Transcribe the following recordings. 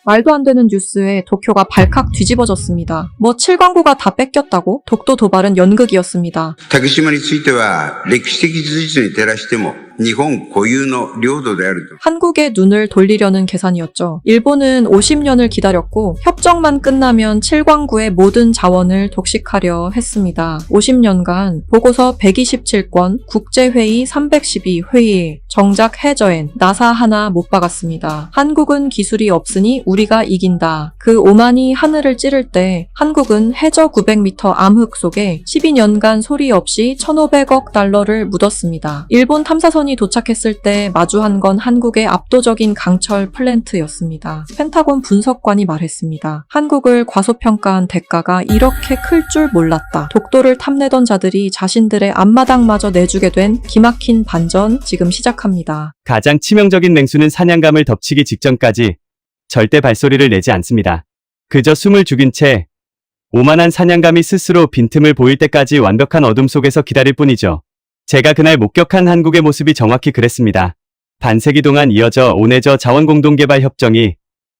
말도 안 되는 뉴스에 도쿄가 발칵 뒤집어졌습니다. 뭐 칠광구가 다 뺏겼다고? 독도 도발은 연극이었습니다. 竹島については歴史的事実に照らしても日本固有の領土であると。 한국의 눈을 돌리려는 계산이었죠. 일본은 50년을 기다렸고 협정만 끝나면 칠광구의 모든 자원을 독식하려 했습니다. 50년간 보고서 127건, 국제회의 312회의, 정작 해저엔 나사 하나 못 박았습니다. 한국은 기술이 없으니 우리가 이긴다. 그 오만이 하늘을 찌를 때 한국은 해저 900m 암흑 속에 12년간 소리 없이 1,500억 달러를 묻었습니다. 일본 탐사선이 도착했을 때 마주한 건 한국의 압도적인 강철 플랜트였습니다. 펜타곤 분석관이 말했습니다. 한국을 과소평가한 대가가 이렇게 클 줄 몰랐다. 독도를 탐내던 자들이 자신들의 앞마당마저 내주게 된 기막힌 반전 지금 시작합니다. 가장 치명적인 맹수는 사냥감을 덮치기 직전까지 절대 발소리를 내지 않습니다. 그저 숨을 죽인 채 오만한 사냥감이 스스로 빈틈을 보일 때까지 완벽한 어둠 속에서 기다릴 뿐이죠. 제가 그날 목격한 한국의 모습이 정확히 그랬습니다. 반세기 동안 이어져 온 해저 자원공동개발 협정이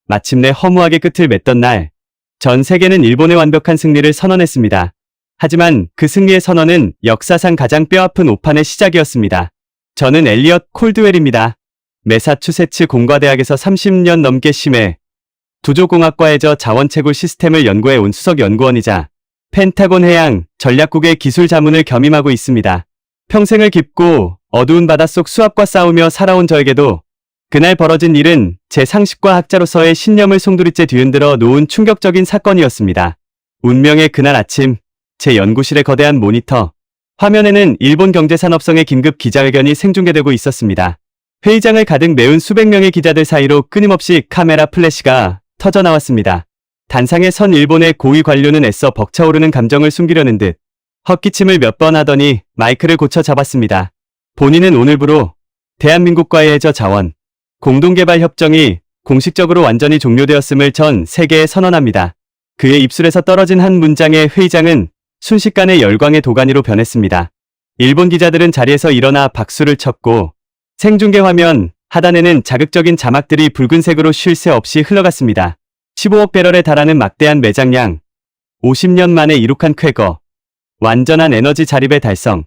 마침내 허무하게 끝을 맺던 날, 전 세계는 일본의 완벽한 승리를 선언했습니다. 하지만 그 승리의 선언은 역사상 가장 뼈아픈 오판의 시작이었습니다. 저는 엘리엇 콜드웰입니다. 매사추세츠 공과대학에서 30년 넘게 심해 두조공학과에서 자원채굴 시스템을 연구해 온 수석 연구원이자 펜타곤 해양 전략국의 기술 자문을 겸임하고 있습니다. 평생을 깊고 어두운 바닷속 수압과 싸우며 살아온 저에게도 그날 벌어진 일은 제 상식과 학자로서의 신념을 송두리째 뒤흔들어 놓은 충격적인 사건이었습니다. 운명의 그날 아침, 제 연구실의 거대한 모니터 화면에는 일본 경제산업성의 긴급 기자회견이 생중계되고 있었습니다. 회의장을 가득 메운 수백 명의 기자들 사이로 끊임없이 카메라 플래시가 터져 나왔습니다. 단상에 선 일본의 고위 관료는 애써 벅차오르는 감정을 숨기려는 듯 헛기침을 몇 번 하더니 마이크를 고쳐 잡았습니다. 본인은 오늘부로 대한민국과의 해저 자원 공동개발 협정이 공식적으로 완전히 종료되었음을 전 세계에 선언합니다. 그의 입술에서 떨어진 한 문장에 회의장은 순식간에 열광의 도가니로 변했습니다. 일본 기자들은 자리에서 일어나 박수를 쳤고 생중계 화면 하단에는 자극적인 자막들이 붉은색으로 쉴 새 없이 흘러갔습니다. 15억 배럴에 달하는 막대한 매장량, 50년 만에 이룩한 쾌거, 완전한 에너지 자립의 달성.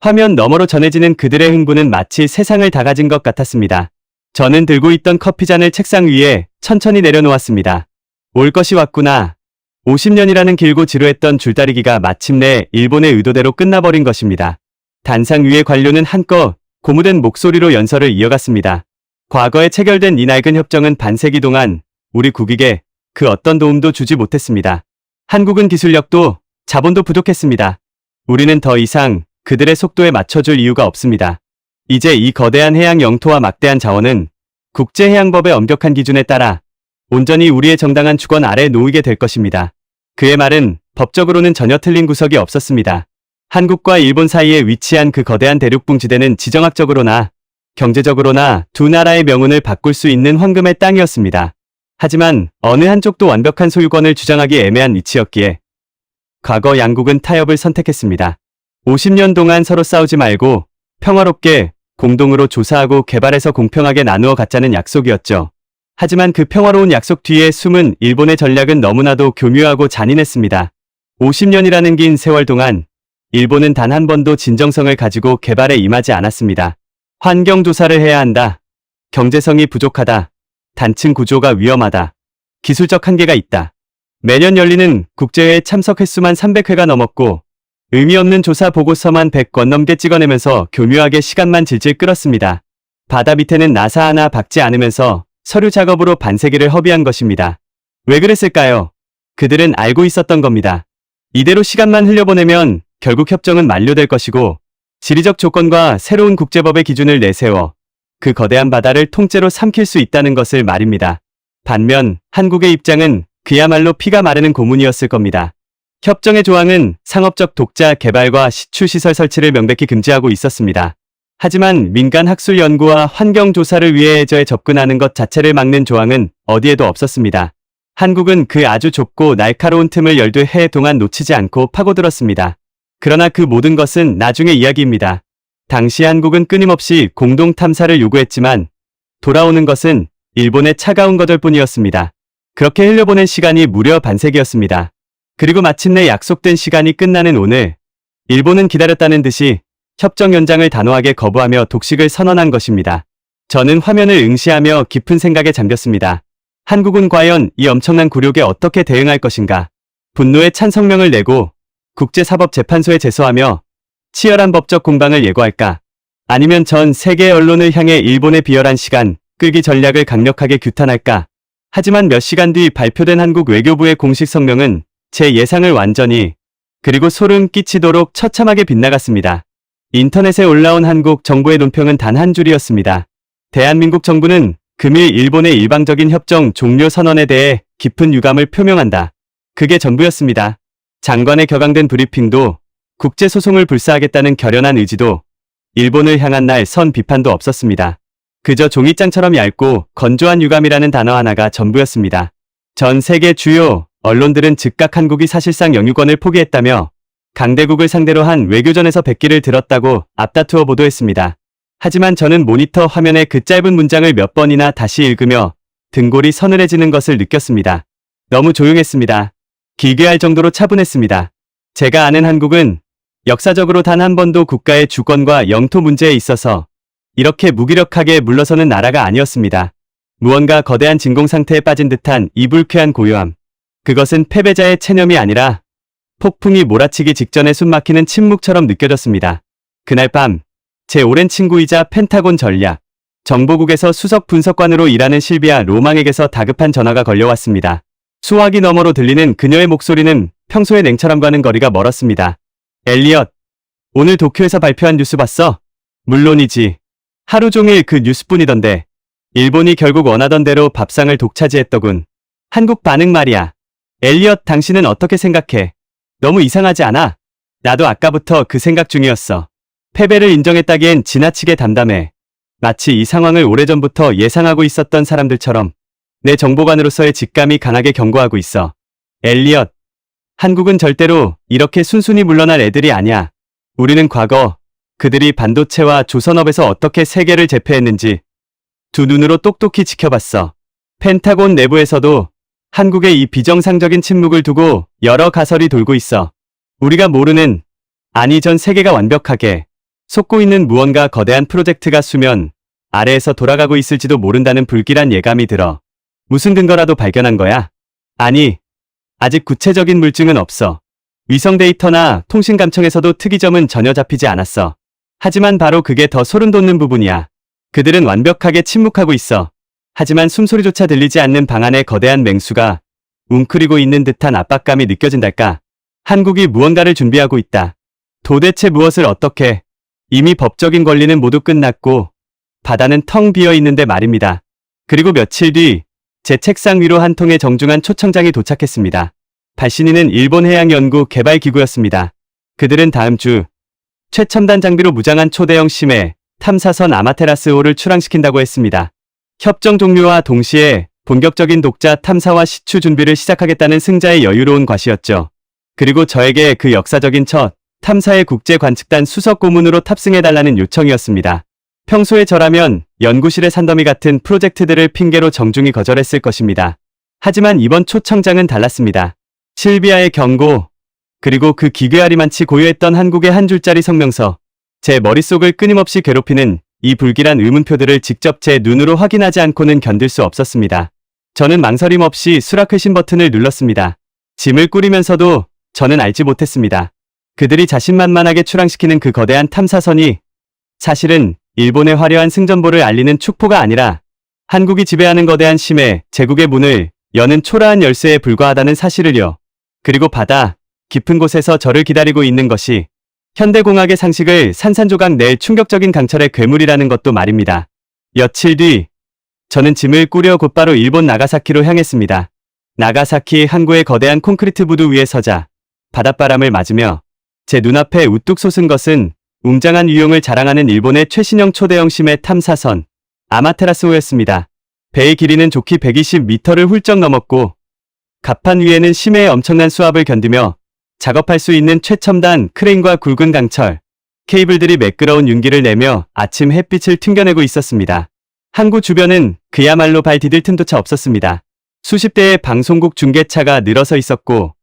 화면 너머로 전해지는 그들의 흥분은 마치 세상을 다 가진 것 같았습니다. 저는 들고 있던 커피잔을 책상 위에 천천히 내려놓았습니다. 올 것이 왔구나. 50년이라는 길고 지루했던 줄다리기가 마침내 일본의 의도대로 끝나버린 것입니다. 단상 위의 관료는 한껏 고무된 목소리로 연설을 이어갔습니다. 과거에 체결된 이 낡은 협정은 반세기 동안 우리 국익에 그 어떤 도움도 주지 못했습니다. 한국은 기술력도 자본도 부족했습니다. 우리는 더 이상 그들의 속도에 맞춰줄 이유가 없습니다. 이제 이 거대한 해양 영토와 막대한 자원은 국제해양법의 엄격한 기준에 따라 온전히 우리의 정당한 주권 아래 놓이게 될 것입니다. 그의 말은 법적으로는 전혀 틀린 구석이 없었습니다. 한국과 일본 사이에 위치한 그 거대한 대륙붕지대는 지정학적으로나 경제적으로나 두 나라의 명운을 바꿀 수 있는 황금의 땅이었습니다. 하지만 어느 한쪽도 완벽한 소유권을 주장하기 애매한 위치였기에 과거 양국은 타협을 선택했습니다. 50년 동안 서로 싸우지 말고 평화롭게 공동으로 조사하고 개발해서 공평하게 나누어 갖자는 약속이었죠. 하지만 그 평화로운 약속 뒤에 숨은 일본의 전략은 너무나도 교묘하고 잔인했습니다. 50년이라는 긴 세월 동안 일본은 단 한 번도 진정성을 가지고 개발에 임하지 않았습니다. 환경조사를 해야 한다. 경제성이 부족하다. 단층 구조가 위험하다. 기술적 한계가 있다. 매년 열리는 국제회에 참석 횟수만 300회가 넘었고 의미 없는 조사 보고서만 100권 넘게 찍어내면서 교묘하게 시간만 질질 끌었습니다. 바다 밑에는 나사 하나 박지 않으면서 서류 작업으로 반세기를 허비한 것입니다. 왜 그랬을까요? 그들은 알고 있었던 겁니다. 이대로 시간만 흘려보내면 결국 협정은 만료될 것이고 지리적 조건과 새로운 국제법의 기준을 내세워 그 거대한 바다를 통째로 삼킬 수 있다는 것을 말입니다. 반면 한국의 입장은 그야말로 피가 마르는 고문이었을 겁니다. 협정의 조항은 상업적 독자 개발과 시추시설 설치를 명백히 금지하고 있었습니다. 하지만 민간 학술 연구와 환경 조사를 위해 해저에 접근하는 것 자체를 막는 조항은 어디에도 없었습니다. 한국은 그 아주 좁고 날카로운 틈을 12해 동안 놓치지 않고 파고들었습니다. 그러나 그 모든 것은 나중의 이야기입니다. 당시 한국은 끊임없이 공동 탐사를 요구했지만 돌아오는 것은 일본의 차가운 거절뿐이었습니다. 그렇게 흘려보낸 시간이 무려 반세기였습니다. 그리고 마침내 약속된 시간이 끝나는 오늘, 일본은 기다렸다는 듯이 협정 연장을 단호하게 거부하며 독식을 선언한 것입니다. 저는 화면을 응시하며 깊은 생각에 잠겼습니다. 한국은 과연 이 엄청난 굴욕에 어떻게 대응할 것인가? 분노의 찬성명을 내고 국제사법재판소에 제소하며 치열한 법적 공방을 예고할까? 아니면 전 세계 언론을 향해 일본의 비열한 시간 끌기 전략을 강력하게 규탄할까? 하지만 몇 시간 뒤 발표된 한국 외교부의 공식 성명은 제 예상을 완전히 그리고 소름 끼치도록 처참하게 빗나갔습니다. 인터넷에 올라온 한국 정부의 논평은 단 한 줄이었습니다. 대한민국 정부는 금일 일본의 일방적인 협정 종료 선언에 대해 깊은 유감을 표명한다. 그게 전부였습니다. 장관의 격앙된 브리핑도 국제소송을 불사하겠다는 결연한 의지도 일본을 향한 날 선 비판도 없었습니다. 그저 종이장처럼 얇고 건조한 유감이라는 단어 하나가 전부였습니다. 전 세계 주요 언론들은 즉각 한국이 사실상 영유권을 포기했다며 강대국을 상대로 한 외교전에서 백기를 들었다고 앞다투어 보도했습니다. 하지만 저는 모니터 화면에 그 짧은 문장을 몇 번이나 다시 읽으며 등골이 서늘해지는 것을 느꼈습니다. 너무 조용했습니다. 길게 할 정도로 차분했습니다. 제가 아는 한국은 역사적으로 단 한 번도 국가의 주권과 영토 문제에 있어서 이렇게 무기력하게 물러서는 나라가 아니었습니다. 무언가 거대한 진공 상태에 빠진 듯한 이 불쾌한 고요함. 그것은 패배자의 체념이 아니라 폭풍이 몰아치기 직전에 숨막히는 침묵처럼 느껴졌습니다. 그날 밤, 제 오랜 친구이자 펜타곤 전략 정보국에서 수석 분석관으로 일하는 실비아 로망에게서 다급한 전화가 걸려왔습니다. 수화기 너머로 들리는 그녀의 목소리는 평소의 냉철함과는 거리가 멀었습니다. 엘리엇, 오늘 도쿄에서 발표한 뉴스 봤어? 물론이지. 하루 종일 그 뉴스뿐이던데. 일본이 결국 원하던 대로 밥상을 독차지했더군. 한국 반응 말이야. 엘리엇, 당신은 어떻게 생각해? 너무 이상하지 않아? 나도 아까부터 그 생각 중이었어. 패배를 인정했다기엔 지나치게 담담해. 마치 이 상황을 오래전부터 예상하고 있었던 사람들처럼 내 정보관으로서의 직감이 강하게 경고하고 있어. 엘리엇, 한국은 절대로 이렇게 순순히 물러날 애들이 아니야. 우리는 과거 그들이 반도체와 조선업에서 어떻게 세계를 제패했는지 두 눈으로 똑똑히 지켜봤어. 펜타곤 내부에서도 한국의 이 비정상적인 침묵을 두고 여러 가설이 돌고 있어. 우리가 모르는, 아니 전 세계가 완벽하게 속고 있는 무언가 거대한 프로젝트가 수면 아래에서 돌아가고 있을지도 모른다는 불길한 예감이 들어. 무슨 근거라도 발견한 거야? 아니, 아직 구체적인 물증은 없어. 위성 데이터나 통신 감청에서도 특이점은 전혀 잡히지 않았어. 하지만 바로 그게 더 소름 돋는 부분이야. 그들은 완벽하게 침묵하고 있어. 하지만 숨소리조차 들리지 않는 방 안에 거대한 맹수가 웅크리고 있는 듯한 압박감이 느껴진달까. 한국이 무언가를 준비하고 있다. 도대체 무엇을 어떻게? 이미 법적인 권리는 모두 끝났고 바다는 텅 비어 있는데 말입니다. 그리고 며칠 뒤 제 책상 위로 한 통의 정중한 초청장이 도착했습니다. 발신인은 일본해양연구개발기구였습니다. 그들은 다음 주 최첨단 장비로 무장한 초대형 심해 탐사선 아마테라스호를 출항시킨다고 했습니다. 협정 종료와 동시에 본격적인 독자 탐사와 시추 준비를 시작하겠다는 승자의 여유로운 과시였죠. 그리고 저에게 그 역사적인 첫 탐사의 국제관측단 수석 고문으로 탑승해달라는 요청이었습니다. 평소에 저라면 연구실의 산더미 같은 프로젝트들을 핑계로 정중히 거절했을 것입니다. 하지만 이번 초청장은 달랐습니다. 실비아의 경고, 그리고 그 기괴하리만치 고유했던 한국의 한 줄짜리 성명서, 제 머릿속을 끊임없이 괴롭히는 이 불길한 의문표들을 직접 제 눈으로 확인하지 않고는 견딜 수 없었습니다. 저는 망설임 없이 수락회신 버튼을 눌렀습니다. 짐을 꾸리면서도 저는 알지 못했습니다. 그들이 자신만만하게 출항시키는 그 거대한 탐사선이 사실은 일본의 화려한 승전보를 알리는 축포가 아니라 한국이 지배하는 거대한 심해 제국의 문을 여는 초라한 열쇠에 불과하다는 사실을요. 그리고 바다 깊은 곳에서 저를 기다리고 있는 것이 현대공학의 상식을 산산조각 낼 충격적인 강철의 괴물이라는 것도 말입니다. 며칠 뒤 저는 짐을 꾸려 곧바로 일본 나가사키로 향했습니다. 나가사키 항구의 거대한 콘크리트 부두 위에 서자 바닷바람을 맞으며 제 눈앞에 우뚝 솟은 것은 웅장한 유용을 자랑하는 일본의 최신형 초대형 심해 탐사선 아마테라스호였습니다. 배의 길이는 좋기 120m를 훌쩍 넘었고 갑판 위에는 심해의 엄청난 수압을 견디며 작업할 수 있는 최첨단 크레인과 굵은 강철, 케이블들이 매끄러운 윤기를 내며 아침 햇빛을 튕겨내고 있었습니다. 항구 주변은 그야말로 발 디딜 틈조차 없었습니다. 수십 대의 방송국 중계차가 늘어서 있었고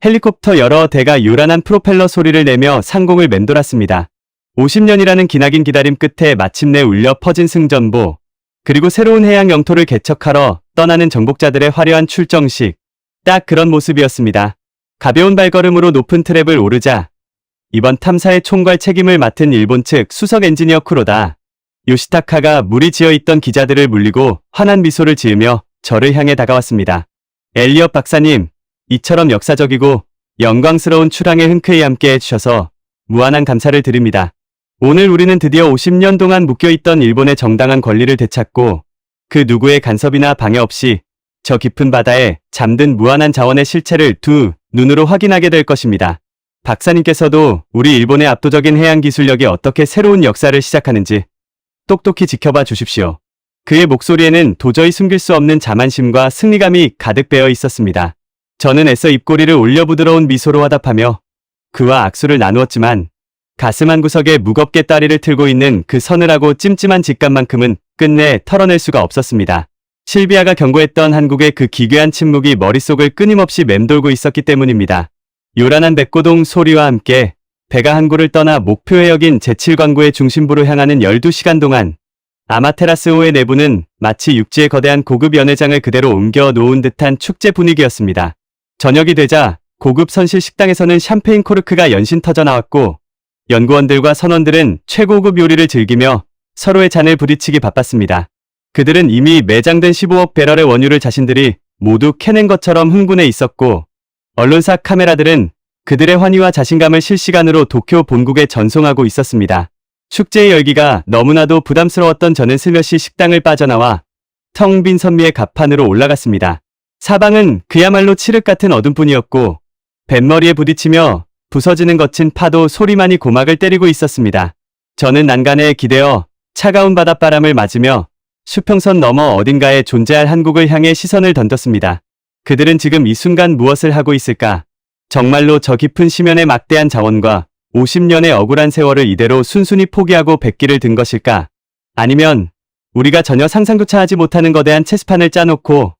헬리콥터 여러 대가 요란한 프로펠러 소리를 내며 상공을 맴돌았습니다. 50년이라는 기나긴 기다림 끝에 마침내 울려 퍼진 승전보, 그리고 새로운 해양 영토를 개척하러 떠나는 정복자들의 화려한 출정식. 딱 그런 모습이었습니다. 가벼운 발걸음으로 높은 트랩을 오르자 이번 탐사의 총괄 책임을 맡은 일본 측 수석 엔지니어 쿠로다 요시타카가 물이 지어있던 기자들을 물리고 환한 미소를 지으며 저를 향해 다가왔습니다. 엘리엇 박사님, 이처럼 역사적이고 영광스러운 출항에 흔쾌히 함께 해주셔서 무한한 감사를 드립니다. 오늘 우리는 드디어 50년 동안 묶여있던 일본의 정당한 권리를 되찾고 그 누구의 간섭이나 방해 없이 저 깊은 바다에 잠든 무한한 자원의 실체를 두 눈으로 확인하게 될 것입니다. 박사님께서도 우리 일본의 압도적인 해양 기술력이 어떻게 새로운 역사를 시작하는지 똑똑히 지켜봐 주십시오. 그의 목소리에는 도저히 숨길 수 없는 자만심과 승리감이 가득 배어 있었습니다. 저는 애써 입꼬리를 올려 부드러운 미소로 화답하며 그와 악수를 나누었지만 가슴 한구석에 무겁게 다리를 틀고 있는 그 서늘하고 찜찜한 직감만큼은 끝내 털어낼 수가 없었습니다. 실비아가 경고했던 한국의 그 기괴한 침묵이 머릿속을 끊임없이 맴돌고 있었기 때문입니다. 요란한 백고동 소리와 함께 배가 항구를 떠나 목표에 여긴 제7광구의 중심부로 향하는 12시간 동안 아마테라스호의 내부는 마치 육지의 거대한 고급 연회장을 그대로 옮겨 놓은 듯한 축제 분위기였습니다. 저녁이 되자 고급 선실 식당에서는 샴페인 코르크가 연신 터져 나왔고 연구원들과 선원들은 최고급 요리를 즐기며 서로의 잔을 부딪히기 바빴습니다. 그들은 이미 매장된 15억 배럴의 원유를 자신들이 모두 캐낸 것처럼 흥분해 있었고 언론사 카메라들은 그들의 환희와 자신감을 실시간으로 도쿄 본국에 전송하고 있었습니다. 축제의 열기가 너무나도 부담스러웠던 저는 슬며시 식당을 빠져나와 텅 빈 선미의 갑판으로 올라갔습니다. 사방은 그야말로 칠흑 같은 어둠뿐이었고 뱃머리에 부딪히며 부서지는 거친 파도 소리만이 고막을 때리고 있었습니다. 저는 난간에 기대어 차가운 바닷바람을 맞으며 수평선 너머 어딘가에 존재할 한국을 향해 시선을 던졌습니다. 그들은 지금 이 순간 무엇을 하고 있을까? 정말로 저 깊은 심연의 막대한 자원과 50년의 억울한 세월을 이대로 순순히 포기하고 백기를 든 것일까? 아니면 우리가 전혀 상상조차 하지 못하는 거대한 체스판을 짜놓고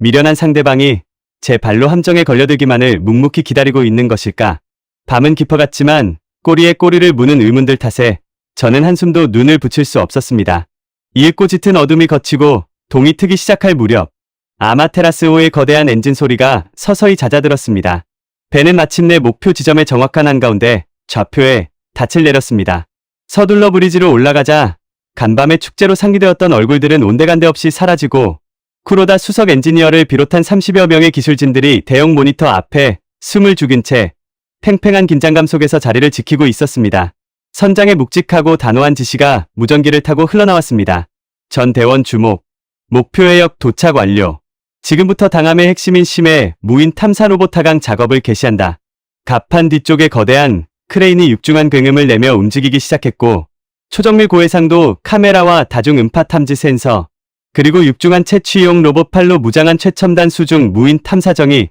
미련한 상대방이 제 발로 함정에 걸려들기만을 묵묵히 기다리고 있는 것일까? 밤은 깊어갔지만 꼬리에 꼬리를 무는 의문들 탓에 저는 한숨도 눈을 붙일 수 없었습니다. 이윽고 짙은 어둠이 걷히고 동이 트기 시작할 무렵 아마테라스호의 거대한 엔진 소리가 서서히 잦아들었습니다. 배는 마침내 목표 지점의 정확한 한가운데 좌표에 닻을 내렸습니다. 서둘러 브리지로 올라가자 간밤의 축제로 상기되었던 얼굴들은 온데간데 없이 사라지고 쿠로다 수석 엔지니어를 비롯한 30여 명의 기술진들이 대형 모니터 앞에 숨을 죽인 채 팽팽한 긴장감 속에서 자리를 지키고 있었습니다. 선장의 묵직하고 단호한 지시가 무전기를 타고 흘러나왔습니다. 전 대원 주목. 목표 해역 도착 완료. 지금부터 당함의 핵심인 심해 무인 탐사 로봇 타강 작업을 개시한다. 갑판 뒤쪽에 거대한 크레인이 육중한 굉음을 내며 움직이기 시작했고 초정밀 고해상도 카메라와 다중 음파 탐지 센서 그리고 육중한 채취용 로봇팔로 무장한 최첨단 수중 무인 탐사정이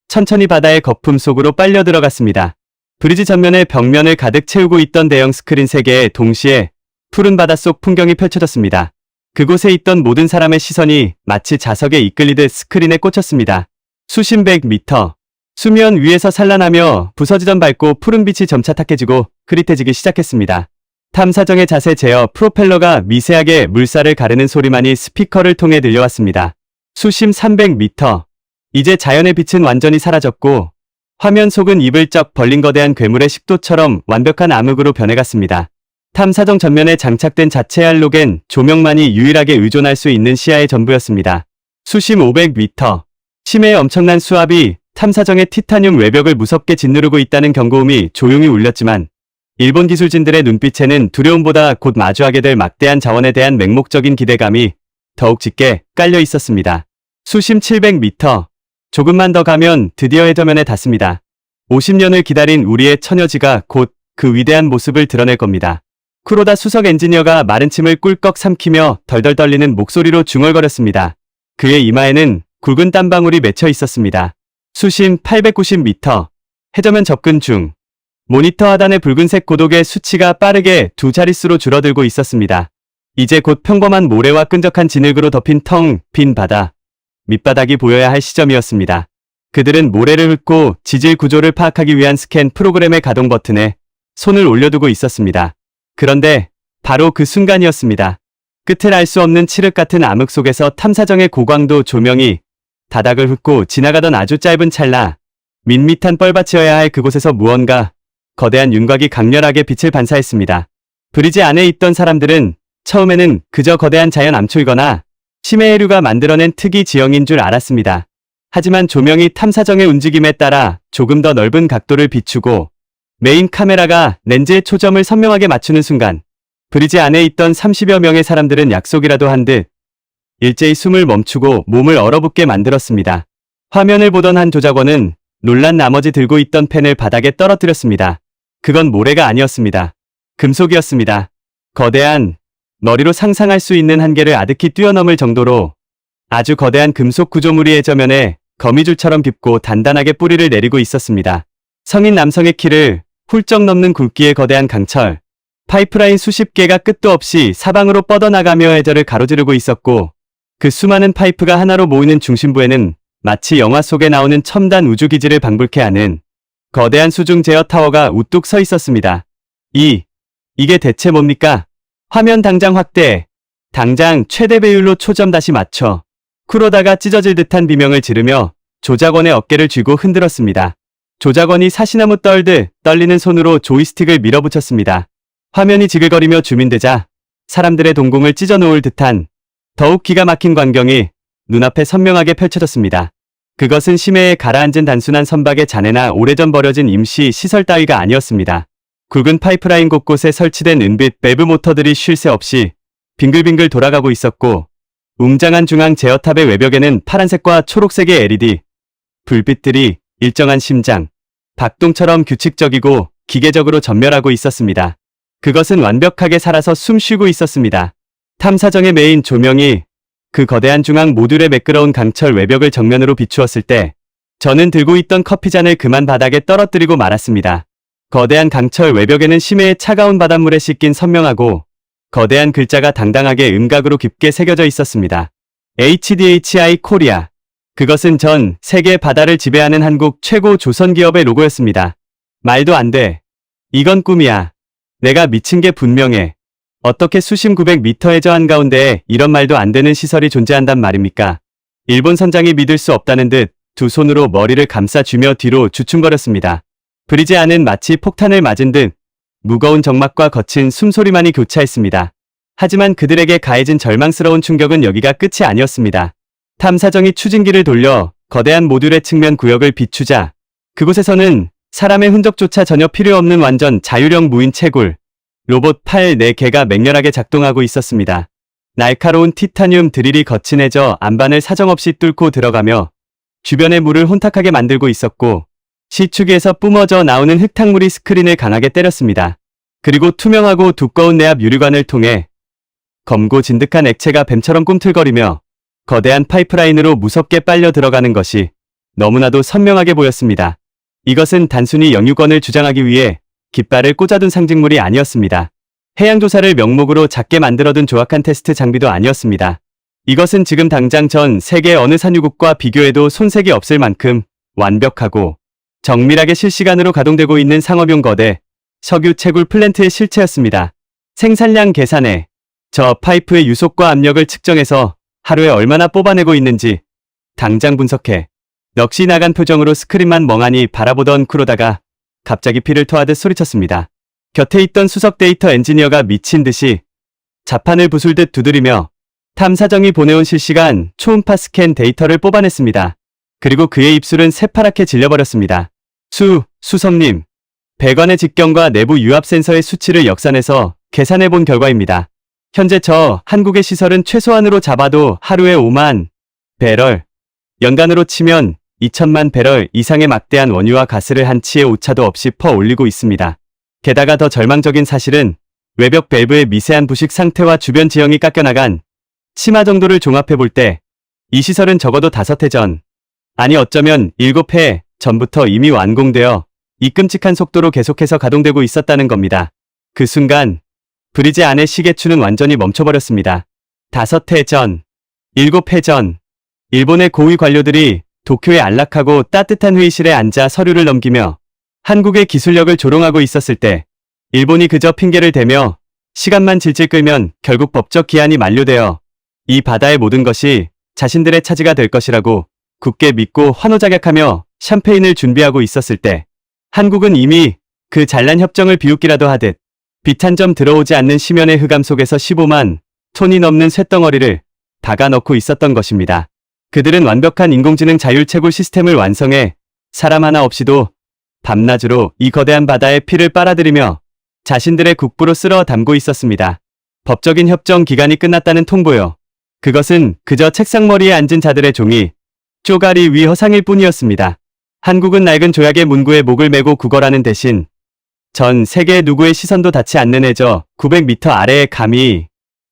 천천히 바다의 거품 속으로 빨려 들어갔습니다. 브리지 전면의 벽면을 가득 채우고 있던 대형 스크린 3개에 동시에 푸른 바닷속 풍경이 펼쳐졌습니다. 그곳에 있던 모든 사람의 시선이 마치 자석에 이끌리듯 스크린에 꽂혔습니다. 수십백 미터 수면 위에서 산란하며 부서지던 밝고 푸른 빛이 점차 탁해지고 흐릿해지기 시작했습니다. 탐사정의 자세 제어 프로펠러가 미세하게 물살을 가르는 소리만이 스피커를 통해 들려왔습니다. 수심 300미터. 이제 자연의 빛은 완전히 사라졌고 화면 속은 입을 쩍 벌린 거대한 괴물의 식도처럼 완벽한 암흑으로 변해갔습니다. 탐사정 전면에 장착된 자체 할로겐 조명만이 유일하게 의존할 수 있는 시야의 전부였습니다. 수심 500미터. 심해의 엄청난 수압이 탐사정의 티타늄 외벽을 무섭게 짓누르고 있다는 경고음이 조용히 울렸지만 일본 기술진들의 눈빛에는 두려움보다 곧 마주하게 될 막대한 자원에 대한 맹목적인 기대감이 더욱 짙게 깔려 있었습니다. 수심 700미터. 조금만 더 가면 드디어 해저면에 닿습니다. 50년을 기다린 우리의 처녀지가 곧 그 위대한 모습을 드러낼 겁니다. 쿠로다 수석 엔지니어가 마른 침을 꿀꺽 삼키며 덜덜 떨리는 목소리로 중얼거렸습니다. 그의 이마에는 굵은 땀방울이 맺혀 있었습니다. 수심 890미터. 해저면 접근 중. 모니터 하단의 붉은색 고독의 수치가 빠르게 두 자릿수로 줄어들고 있었습니다. 이제 곧 평범한 모래와 끈적한 진흙으로 덮인 텅 빈 바다. 밑바닥이 보여야 할 시점이었습니다. 그들은 모래를 훑고 지질 구조를 파악하기 위한 스캔 프로그램의 가동 버튼에 손을 올려두고 있었습니다. 그런데 바로 그 순간이었습니다. 끝을 알 수 없는 칠흑 같은 암흑 속에서 탐사정의 고광도 조명이 바닥을 훑고 지나가던 아주 짧은 찰나, 밋밋한 뻘밭이어야 할 그곳에서 무언가 거대한 윤곽이 강렬하게 빛을 반사했습니다. 브리지 안에 있던 사람들은 처음에는 그저 거대한 자연 암초이거나 심해해류가 만들어낸 특이 지형인 줄 알았습니다. 하지만 조명이 탐사정의 움직임에 따라 조금 더 넓은 각도를 비추고 메인 카메라가 렌즈의 초점을 선명하게 맞추는 순간 브리지 안에 있던 30여 명의 사람들은 약속이라도 한 듯 일제히 숨을 멈추고 몸을 얼어붙게 만들었습니다. 화면을 보던 한 조작원은 놀란 나머지 들고 있던 펜을 바닥에 떨어뜨렸습니다. 그건 모래가 아니었습니다. 금속이었습니다. 거대한, 머리로 상상할 수 있는 한계를 아득히 뛰어넘을 정도로 아주 거대한 금속 구조물이 저면에 거미줄처럼 깊고 단단하게 뿌리를 내리고 있었습니다. 성인 남성의 키를 훌쩍 넘는 굵기의 거대한 강철, 파이프라인 수십 개가 끝도 없이 사방으로 뻗어나가며 해저를 가로지르고 있었고 그 수많은 파이프가 하나로 모이는 중심부에는 마치 영화 속에 나오는 첨단 우주기지를 방불케 하는 거대한 수중 제어 타워가 우뚝 서 있었습니다. 이게 대체 뭡니까? 화면 당장 확대, 당장 최대 배율로 초점 다시 맞춰 쿠로다가 찢어질 듯한 비명을 지르며 조작원의 어깨를 쥐고 흔들었습니다. 조작원이 사시나무 떨듯 떨리는 손으로 조이스틱을 밀어붙였습니다. 화면이 지글거리며 줌인되자 사람들의 동공을 찢어놓을 듯한 더욱 기가 막힌 광경이 눈앞에 선명하게 펼쳐졌습니다. 그것은 심해에 가라앉은 단순한 선박의 잔해나 오래전 버려진 임시 시설 따위가 아니었습니다. 굵은 파이프라인 곳곳에 설치된 은빛 밸브 모터들이 쉴 새 없이 빙글빙글 돌아가고 있었고 웅장한 중앙 제어탑의 외벽에는 파란색과 초록색의 LED 불빛들이 일정한 심장, 박동처럼 규칙적이고 기계적으로 전멸하고 있었습니다. 그것은 완벽하게 살아서 숨쉬고 있었습니다. 탐사정의 메인 조명이 그 거대한 중앙 모듈의 매끄러운 강철 외벽을 정면으로 비추었을 때 저는 들고 있던 커피잔을 그만 바닥에 떨어뜨리고 말았습니다. 거대한 강철 외벽에는 심해의 차가운 바닷물에 씻긴 선명하고 거대한 글자가 당당하게 음각으로 깊게 새겨져 있었습니다. HDHI 코리아. 그것은 전 세계 바다를 지배하는 한국 최고 조선기업의 로고였습니다. 말도 안 돼. 이건 꿈이야. 내가 미친 게 분명해. 어떻게 수심 900m의 저 한가운데에 이런 말도 안 되는 시설이 존재한단 말입니까? 일본 선장이 믿을 수 없다는 듯 두 손으로 머리를 감싸쥐며 뒤로 주춤거렸습니다. 브리지 안은 마치 폭탄을 맞은 듯 무거운 정막과 거친 숨소리만이 교차했습니다. 하지만 그들에게 가해진 절망스러운 충격은 여기가 끝이 아니었습니다. 탐사정이 추진기를 돌려 거대한 모듈의 측면 구역을 비추자 그곳에서는 사람의 흔적조차 전혀 필요 없는 완전 자율형 무인 채굴 로봇 팔 4개가 맹렬하게 작동하고 있었습니다. 날카로운 티타늄 드릴이 거친 해저 안반을 사정없이 뚫고 들어가며 주변의 물을 혼탁하게 만들고 있었고 시추기에서 뿜어져 나오는 흙탕물이 스크린을 강하게 때렸습니다. 그리고 투명하고 두꺼운 내압 유리관을 통해 검고 진득한 액체가 뱀처럼 꿈틀거리며 거대한 파이프라인으로 무섭게 빨려 들어가는 것이 너무나도 선명하게 보였습니다. 이것은 단순히 영유권을 주장하기 위해 깃발을 꽂아둔 상징물이 아니었습니다. 해양조사를 명목으로 작게 만들어둔 조악한 테스트 장비도 아니었습니다. 이것은 지금 당장 전 세계 어느 산유국과 비교해도 손색이 없을 만큼 완벽하고 정밀하게 실시간으로 가동되고 있는 상업용 거대 석유 채굴 플랜트의 실체였습니다. 생산량 계산에 저 파이프의 유속과 압력을 측정해서 하루에 얼마나 뽑아내고 있는지 당장 분석해. 넋이 나간 표정으로 스크린만 멍하니 바라보던 쿠로다가 갑자기 피를 토하듯 소리쳤습니다. 곁에 있던 수석 데이터 엔지니어가 미친 듯이 자판을 부술듯 두드리며 탐사정이 보내온 실시간 초음파 스캔 데이터를 뽑아냈습니다. 그리고 그의 입술은 새파랗게 질려버렸습니다. 수석님. 배관의 직경과 내부 유압 센서의 수치를 역산해서 계산해본 결과입니다. 현재 저 한국의 시설은 최소한으로 잡아도 하루에 5만 배럴, 연간으로 치면 2천만 배럴 이상의 막대한 원유와 가스를 한 치의 오차도 없이 퍼올리고 있습니다. 게다가 더 절망적인 사실은 외벽 밸브의 미세한 부식 상태와 주변 지형이 깎여나간 치마 정도를 종합해볼 때 이 시설은 적어도 5해 전, 아니 어쩌면 7해 전부터 이미 완공되어 이 끔찍한 속도로 계속해서 가동되고 있었다는 겁니다. 그 순간 브리지 안의 시계추는 완전히 멈춰버렸습니다. 5해 전, 7해 전, 일본의 고위 관료들이 도쿄에 안락하고 따뜻한 회의실에 앉아 서류를 넘기며 한국의 기술력을 조롱하고 있었을 때 일본이 그저 핑계를 대며 시간만 질질 끌면 결국 법적 기한이 만료되어 이 바다의 모든 것이 자신들의 차지가 될 것이라고 굳게 믿고 환호작약하며 샴페인을 준비하고 있었을 때 한국은 이미 그 잘난 협정을 비웃기라도 하듯 빛 한 점 들어오지 않는 심연의 흑암 속에서 15만 톤이 넘는 쇳덩어리를 박아 넣고 있었던 것입니다. 그들은 완벽한 인공지능 자율 채굴 시스템을 완성해 사람 하나 없이도 밤낮으로 이 거대한 바다의 피를 빨아들이며 자신들의 국부로 쓸어 담고 있었습니다. 법적인 협정 기간이 끝났다는 통보요. 그것은 그저 책상머리에 앉은 자들의 종이 쪼가리 위 허상일 뿐이었습니다. 한국은 낡은 조약의 문구에 목을 메고 구걸하는 대신 전 세계의 누구의 시선도 닿지 않는 해저 900m 아래에 감히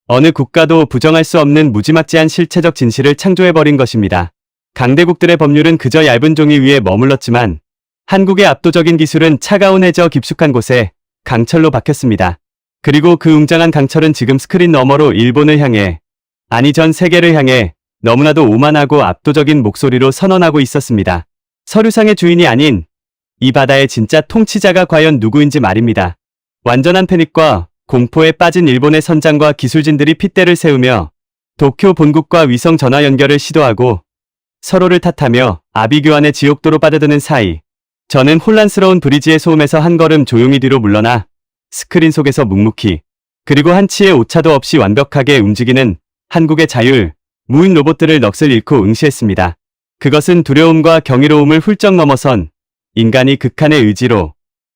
어느 국가도 부정할 수 없는 무지막지한 실체적 진실을 창조해버린 것입니다. 강대국들의 법률은 그저 얇은 종이 위에 머물렀지만 한국의 압도적인 기술은 차가운 해저 깊숙한 곳에 강철로 박혔습니다. 그리고 그 웅장한 강철은 지금 스크린 너머로 일본을 향해, 아니 전 세계를 향해 너무나도 오만하고 압도적인 목소리로 선언하고 있었습니다. 서류상의 주인이 아닌 이 바다의 진짜 통치자가 과연 누구인지 말입니다. 완전한 패닉과 공포에 빠진 일본의 선장과 기술진들이 핏대를 세우며 도쿄 본국과 위성 전화 연결을 시도하고 서로를 탓하며 아비규환의 지옥도로 빠져드는 사이, 저는 혼란스러운 브리지의 소음에서 한 걸음 조용히 뒤로 물러나 스크린 속에서 묵묵히, 그리고 한치의 오차도 없이 완벽하게 움직이는 한국의 자율, 무인 로봇들을 넋을 잃고 응시했습니다. 그것은 두려움과 경이로움을 훌쩍 넘어선 인간이 극한의 의지로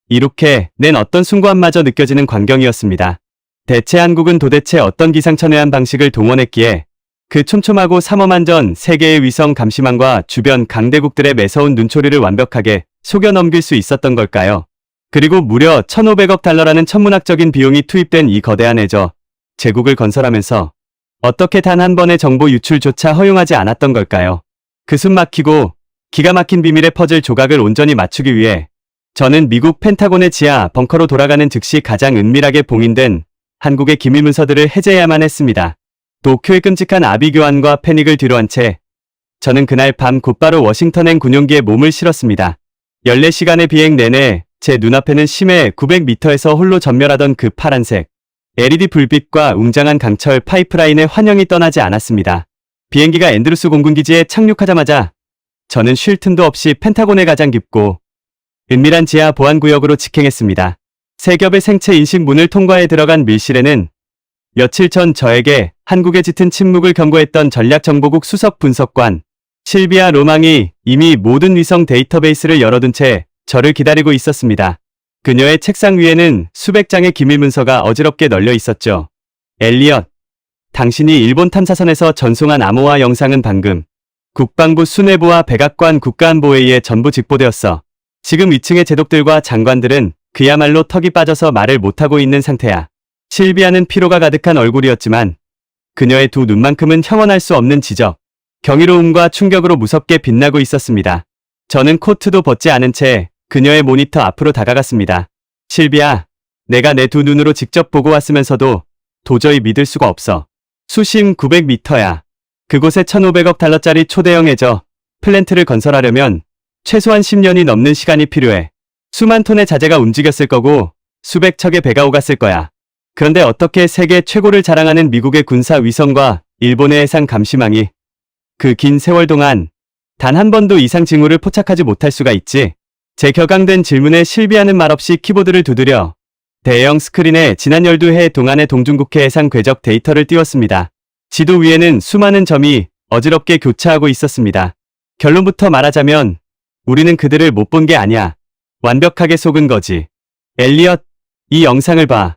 이룩해 낸 어떤 숭고함마저 느껴지는 광경이었습니다. 대체 한국은 도대체 어떤 기상천외한 방식을 동원했기에 그 촘촘하고 삼엄한 전 세계의 위성 감시망과 주변 강대국들의 매서운 눈초리를 완벽하게 속여 넘길 수 있었던 걸까요? 그리고 무려 1,500억 달러라는 천문학적인 비용이 투입된 이 거대한 해저 제국을 건설하면서 어떻게 단 한 번의 정보 유출조차 허용하지 않았던 걸까요? 그 숨막히고 기가 막힌 비밀의 퍼즐 조각을 온전히 맞추기 위해 저는 미국 펜타곤의 지하 벙커로 돌아가는 즉시 가장 은밀하게 봉인된 한국의 기밀 문서들을 해제해야만 했습니다. 도쿄의 끔찍한 아비규환과 패닉을 뒤로한 채 저는 그날 밤 곧바로 워싱턴행 군용기에 몸을 실었습니다. 14시간의 비행 내내 제 눈앞에는 심해 900m에서 홀로 전멸하던 그 파란색 LED 불빛과 웅장한 강철 파이프라인의 환영이 떠나지 않았습니다. 비행기가 앤드루스 공군기지에 착륙하자마자 저는 쉴 틈도 없이 펜타곤의 가장 깊고 은밀한 지하 보안구역으로 직행했습니다. 세 겹의 생체 인식 문을 통과해 들어간 밀실에는 며칠 전 저에게 한국에 짙은 침묵을 경고했던 전략정보국 수석 분석관 실비아 로망이 이미 모든 위성 데이터베이스를 열어둔 채 저를 기다리고 있었습니다. 그녀의 책상 위에는 수백 장의 기밀 문서가 어지럽게 널려 있었죠. 엘리엇, 당신이 일본 탐사선에서 전송한 암호화 영상은 방금 국방부 수뇌부와 백악관 국가안보회의에 전부 직보되었어. 지금 위층의 제독들과 장관들은 그야말로 턱이 빠져서 말을 못하고 있는 상태야. 실비아는 피로가 가득한 얼굴이었지만 그녀의 두 눈만큼은 형언할 수 없는 지적, 경이로움과 충격으로 무섭게 빛나고 있었습니다. 저는 코트도 벗지 않은 채 그녀의 모니터 앞으로 다가갔습니다. 실비아, 내가 내 두 눈으로 직접 보고 왔으면서도 도저히 믿을 수가 없어. 수심 900m야. 그곳에 1,500억 달러짜리 초대형 해저 플랜트를 건설하려면 최소한 10년이 넘는 시간이 필요해. 수만 톤의 자재가 움직였을 거고 수백 척의 배가 오갔을 거야. 그런데 어떻게 세계 최고를 자랑하는 미국의 군사 위성과 일본의 해상 감시망이 그 긴 세월 동안 단 한 번도 이상 징후를 포착하지 못할 수가 있지? 제 격앙된 질문에 실비아는 말없이 키보드를 두드려 대형 스크린에 지난 12해 동안의 동중국해 해상 궤적 데이터를 띄웠습니다. 지도 위에는 수많은 점이 어지럽게 교차하고 있었습니다. 결론부터 말하자면 우리는 그들을 못 본 게 아니야. 완벽하게 속은 거지. 엘리엇, 이 영상을 봐.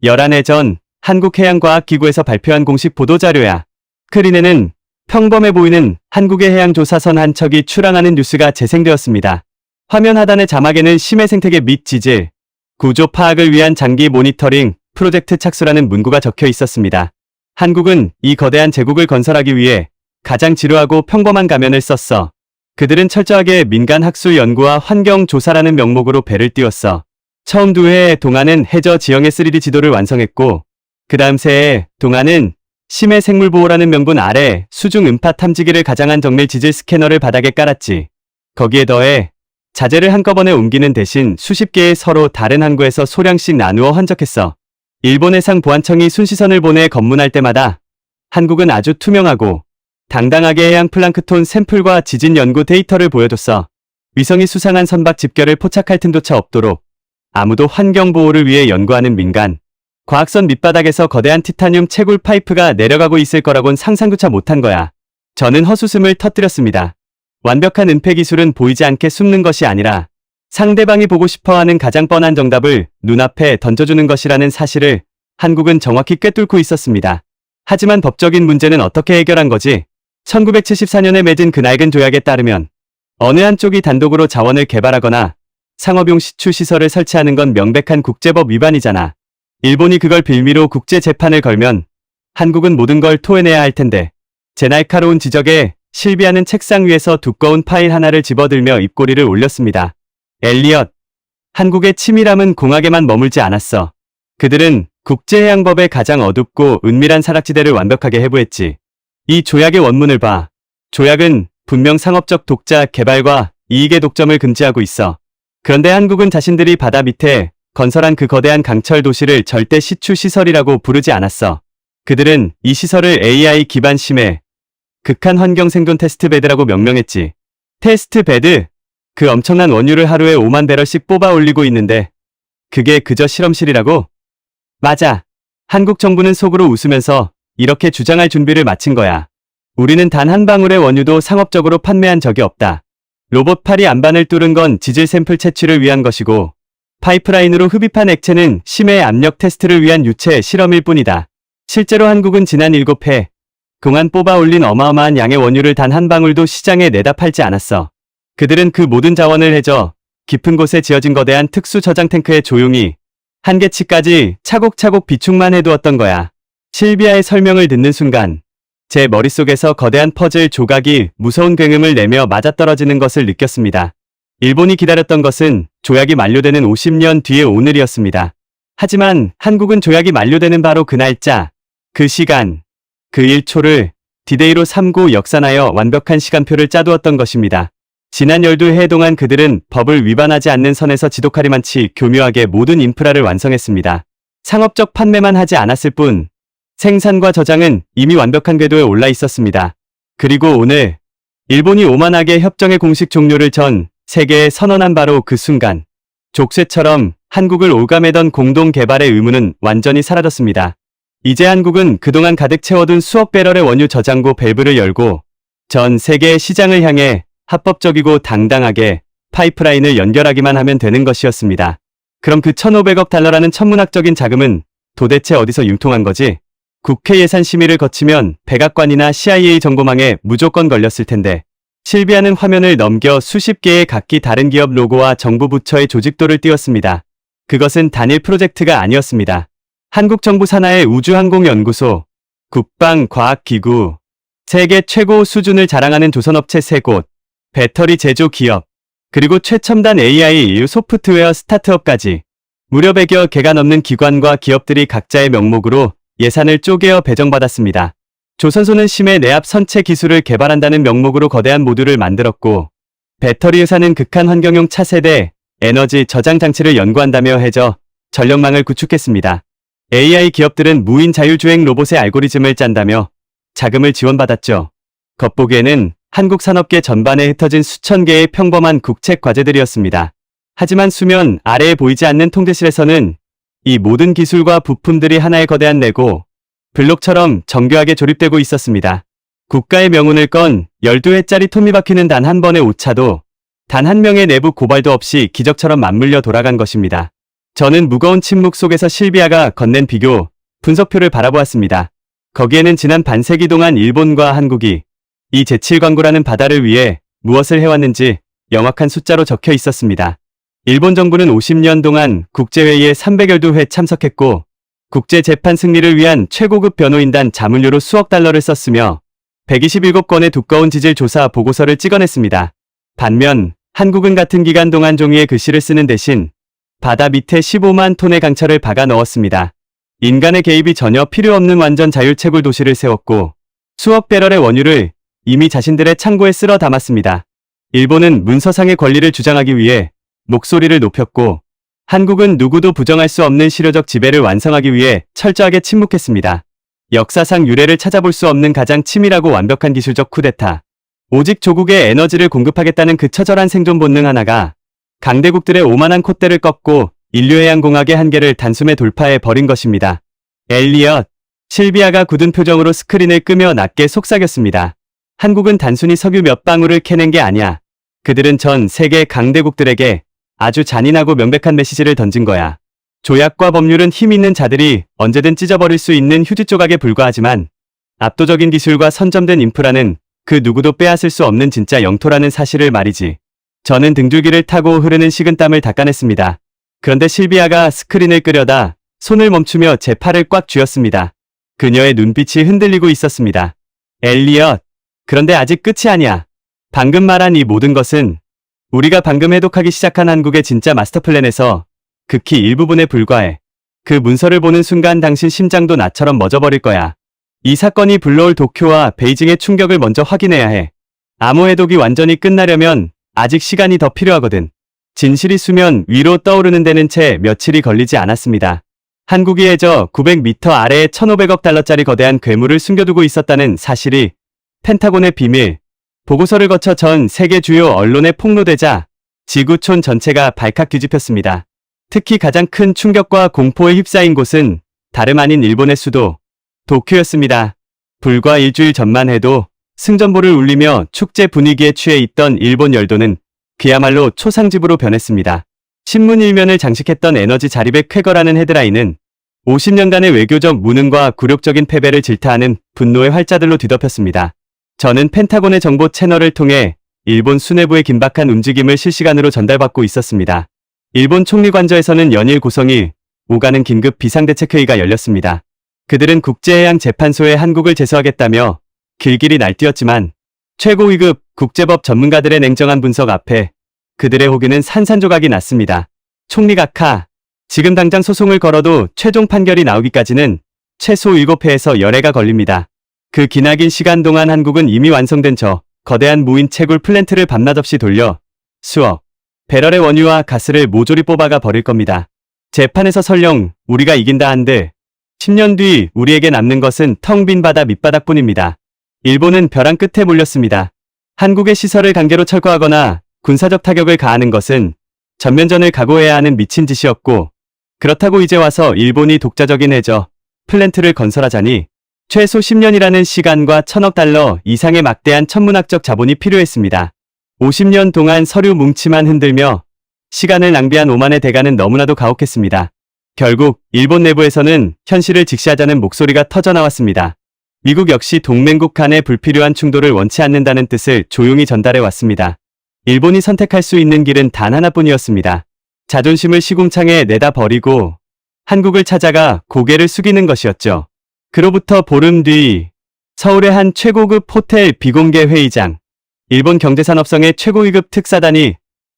11해 전 한국해양과학기구에서 발표한 공식 보도자료야. 스크린에는 평범해 보이는 한국의 해양조사선 한 척이 출항하는 뉴스가 재생되었습니다. 화면 하단의 자막에는 심해 생태계 및 지질, 구조 파악을 위한 장기 모니터링 프로젝트 착수라는 문구가 적혀 있었습니다. 한국은 이 거대한 제국을 건설하기 위해 가장 지루하고 평범한 가면을 썼어. 그들은 철저하게 민간 학술 연구와 환경 조사라는 명목으로 배를 띄웠어. 처음 2해 동안은 해저 지형의 3D 지도를 완성했고 그 다음 3해 동안은 심해 생물보호라는 명분 아래 수중 음파 탐지기를 가장한 정밀 지질 스캐너를 바닥에 깔았지. 거기에 더해 자재를 한꺼번에 옮기는 대신 수십 개의 서로 다른 항구에서 소량씩 나누어 헌적했어. 일본 해상보안청이 순시선을 보내 검문할 때마다 한국은 아주 투명하고 당당하게 해양 플랑크톤 샘플과 지진 연구 데이터를 보여줬어. 위성이 수상한 선박 집결을 포착할 틈조차 없도록 아무도 환경보호를 위해 연구하는 민간 과학선 밑바닥에서 거대한 티타늄 채굴 파이프가 내려가고 있을 거라곤 상상조차 못한 거야. 저는 헛웃음을 터뜨렸습니다. 완벽한 은폐 기술은 보이지 않게 숨는 것이 아니라 상대방이 보고 싶어하는 가장 뻔한 정답을 눈앞에 던져주는 것이라는 사실을 한국은 정확히 꿰뚫고 있었습니다. 하지만 법적인 문제는 어떻게 해결한 거지? 1974년에 맺은 그 낡은 조약에 따르면 어느 한쪽이 단독으로 자원을 개발하거나 상업용 시추 시설을 설치하는 건 명백한 국제법 위반이잖아. 일본이 그걸 빌미로 국제재판을 걸면 한국은 모든 걸 토해내야 할 텐데. 제 날카로운 지적에 실비아는 책상 위에서 두꺼운 파일 하나를 집어들며 입꼬리를 올렸습니다. 엘리엇, 한국의 치밀함은 공학에만 머물지 않았어. 그들은 국제해양법의 가장 어둡고 은밀한 사각지대를 완벽하게 해부했지. 이 조약의 원문을 봐. 조약은 분명 상업적 독자 개발과 이익의 독점을 금지하고 있어. 그런데 한국은 자신들이 바다 밑에 건설한 그 거대한 강철 도시를 절대 시추 시설이라고 부르지 않았어. 그들은 이 시설을 AI 기반 심해 극한 환경 생존 테스트 베드라고 명명했지. 테스트 베드? 그 엄청난 원유를 하루에 5만 배럴씩 뽑아 올리고 있는데 그게 그저 실험실이라고? 맞아. 한국 정부는 속으로 웃으면서 이렇게 주장할 준비를 마친 거야. 우리는 단 한 방울의 원유도 상업적으로 판매한 적이 없다. 로봇 팔이 안반을 뚫은 건 지질 샘플 채취를 위한 것이고 파이프라인으로 흡입한 액체는 심해 압력 테스트를 위한 유체 실험일 뿐이다. 실제로 한국은 지난 7해 그간 뽑아 올린 어마어마한 양의 원유를 단 한 방울도 시장에 내다 팔지 않았어. 그들은 그 모든 자원을 해저 깊은 곳에 지어진 거대한 특수 저장 탱크에 조용히 한계치까지 차곡차곡 비축만 해두었던 거야. 실비아의 설명을 듣는 순간 제 머릿속에서 거대한 퍼즐 조각이 무서운 굉음을 내며 맞아떨어지는 것을 느꼈습니다. 일본이 기다렸던 것은 조약이 만료되는 50년 뒤의 오늘이었습니다. 하지만 한국은 조약이 만료되는 바로 그 날짜, 그 시간, 그 1초를 디데이로 삼고 역산하여 완벽한 시간표를 짜두었던 것입니다. 지난 12해 동안 그들은 법을 위반하지 않는 선에서 지독하리만치 교묘하게 모든 인프라를 완성했습니다. 상업적 판매만 하지 않았을 뿐 생산과 저장은 이미 완벽한 궤도에 올라 있었습니다. 그리고 오늘 일본이 오만하게 협정의 공식 종료를 전 세계에 선언한 바로 그 순간 족쇄처럼 한국을 올가매던 공동 개발의 의무는 완전히 사라졌습니다. 이제 한국은 그동안 가득 채워둔 수억 배럴의 원유 저장고 밸브를 열고 전 세계의 시장을 향해 합법적이고 당당하게 파이프라인을 연결하기만 하면 되는 것이었습니다. 그럼 그 1,500억 달러라는 천문학적인 자금은 도대체 어디서 융통한 거지? 국회 예산 심의를 거치면 백악관이나 CIA 정보망에 무조건 걸렸을 텐데 실비아는 화면을 넘겨 수십 개의 각기 다른 기업 로고와 정부 부처의 조직도를 띄웠습니다. 그것은 단일 프로젝트가 아니었습니다. 한국 정부 산하의 우주항공연구소, 국방과학기구, 세계 최고 수준을 자랑하는 조선업체 3곳, 배터리 제조 기업, 그리고 최첨단 AI 소프트웨어 스타트업까지 무려 100여 개가 넘는 기관과 기업들이 각자의 명목으로 예산을 쪼개어 배정받았습니다. 조선소는 심해 내압 선체 기술을 개발한다는 명목으로 거대한 모듈을 만들었고 배터리 회사는 극한 환경용 차세대 에너지 저장 장치를 연구한다며 해저 전력망을 구축했습니다. AI 기업들은 무인 자율주행 로봇의 알고리즘을 짠다며 자금을 지원받았죠. 겉보기에는 한국 산업계 전반에 흩어진 수천 개의 평범한 국책 과제들이었습니다. 하지만 수면 아래에 보이지 않는 통제실에서는 이 모든 기술과 부품들이 하나의 거대한 레고 블록처럼 정교하게 조립되고 있었습니다. 국가의 명운을 건 12회짜리 톱니바퀴는 단 한 번의 오차도 단 한 명의 내부 고발도 없이 기적처럼 맞물려 돌아간 것입니다. 저는 무거운 침묵 속에서 실비아가 건넨 비교 분석표를 바라보았습니다. 거기에는 지난 반세기 동안 일본과 한국이 이 제7광구라는 바다를 위해 무엇을 해왔는지 명확한 숫자로 적혀 있었습니다. 일본 정부는 50년 동안 국제회의에 312회 참석했고 국제재판 승리를 위한 최고급 변호인단 자문료로 수억 달러를 썼으며 127건의 두꺼운 지질 조사 보고서를 찍어냈습니다. 반면 한국은 같은 기간 동안 종이에 글씨를 쓰는 대신 바다 밑에 15만 톤의 강철을 박아 넣었습니다. 인간의 개입이 전혀 필요 없는 완전 자율채굴 도시를 세웠고 수억 배럴의 원유를 이미 자신들의 창고에 쓸어 담았습니다. 일본은 문서상의 권리를 주장하기 위해 목소리를 높였고 한국은 누구도 부정할 수 없는 실효적 지배를 완성하기 위해 철저하게 침묵했습니다. 역사상 유례를 찾아볼 수 없는 가장 치밀하고 완벽한 기술적 쿠데타. 오직 조국의 에너지를 공급하겠다는 그 처절한 생존 본능 하나가 강대국들의 오만한 콧대를 꺾고 인류해양공학의 한계를 단숨에 돌파해 버린 것입니다. 엘리엇, 실비아가 굳은 표정으로 스크린을 끄며 낮게 속삭였습니다. 한국은 단순히 석유 몇 방울을 캐낸 게 아니야. 그들은 전 세계 강대국들에게 아주 잔인하고 명백한 메시지를 던진 거야. 조약과 법률은 힘 있는 자들이 언제든 찢어버릴 수 있는 휴지 조각에 불과하지만 압도적인 기술과 선점된 인프라는 그 누구도 빼앗을 수 없는 진짜 영토라는 사실을 말이지. 저는 등줄기를 타고 흐르는 식은땀을 닦아냈습니다. 그런데 실비아가 스크린을 끄려다 손을 멈추며 제 팔을 꽉 쥐었습니다. 그녀의 눈빛이 흔들리고 있었습니다. 엘리엇, 그런데 아직 끝이 아니야. 방금 말한 이 모든 것은 우리가 방금 해독하기 시작한 한국의 진짜 마스터 플랜에서 극히 일부분에 불과해. 그 문서를 보는 순간 당신 심장도 나처럼 멎어버릴 거야. 이 사건이 불러올 도쿄와 베이징의 충격을 먼저 확인해야 해. 암호 해독이 완전히 끝나려면 아직 시간이 더 필요하거든. 진실이 수면 위로 떠오르는 데는 채 며칠이 걸리지 않았습니다. 한국이 해저 900m 아래에 1,500억 달러짜리 거대한 괴물을 숨겨두고 있었다는 사실이 펜타곤의 비밀 보고서를 거쳐 전 세계 주요 언론에 폭로되자 지구촌 전체가 발칵 뒤집혔습니다. 특히 가장 큰 충격과 공포에 휩싸인 곳은 다름 아닌 일본의 수도 도쿄였습니다. 불과 일주일 전만 해도 승전보를 울리며 축제 분위기에 취해 있던 일본 열도는 그야말로 초상집으로 변했습니다. 신문 일면을 장식했던 에너지 자립의 쾌거라는 헤드라인은 50년간의 외교적 무능과 굴욕적인 패배를 질타하는 분노의 활자들로 뒤덮였습니다. 저는 펜타곤의 정보 채널을 통해 일본 수뇌부의 긴박한 움직임을 실시간으로 전달받고 있었습니다. 일본 총리관저에서는 연일 고성이 오가는 긴급 비상대책회의가 열렸습니다. 그들은 국제해양재판소에 한국을 제소하겠다며 길길이 날뛰었지만 최고위급 국제법 전문가들의 냉정한 분석 앞에 그들의 호기는 산산조각이 났습니다. 총리 각하, 지금 당장 소송을 걸어도 최종 판결이 나오기까지는 최소 7회에서 열해가 걸립니다. 그 기나긴 시간 동안 한국은 이미 완성된 저 거대한 무인 채굴 플랜트를 밤낮 없이 돌려 수억 배럴의 원유와 가스를 모조리 뽑아가 버릴 겁니다. 재판에서 설령 우리가 이긴다 한들 10년 뒤 우리에게 남는 것은 텅 빈 바다 밑바닥뿐입니다. 일본은 벼랑 끝에 몰렸습니다. 한국의 시설을 강제로 철거하거나 군사적 타격을 가하는 것은 전면전을 각오해야 하는 미친 짓이었고 그렇다고 이제 와서 일본이 독자적인 해저 플랜트를 건설하자니 최소 10년이라는 시간과 1,000억 달러 이상의 막대한 천문학적 자본이 필요했습니다. 50년 동안 서류 뭉치만 흔들며 시간을 낭비한 오만의 대가는 너무나도 가혹했습니다. 결국 일본 내부에서는 현실을 직시하자는 목소리가 터져나왔습니다. 미국 역시 동맹국 간의 불필요한 충돌을 원치 않는다는 뜻을 조용히 전달해 왔습니다. 일본이 선택할 수 있는 길은 단 하나뿐이었습니다. 자존심을 시궁창에 내다 버리고 한국을 찾아가 고개를 숙이는 것이었죠. 그로부터 보름 뒤 서울의 한 최고급 호텔 비공개 회의장. 일본 경제산업성의 최고위급 특사단이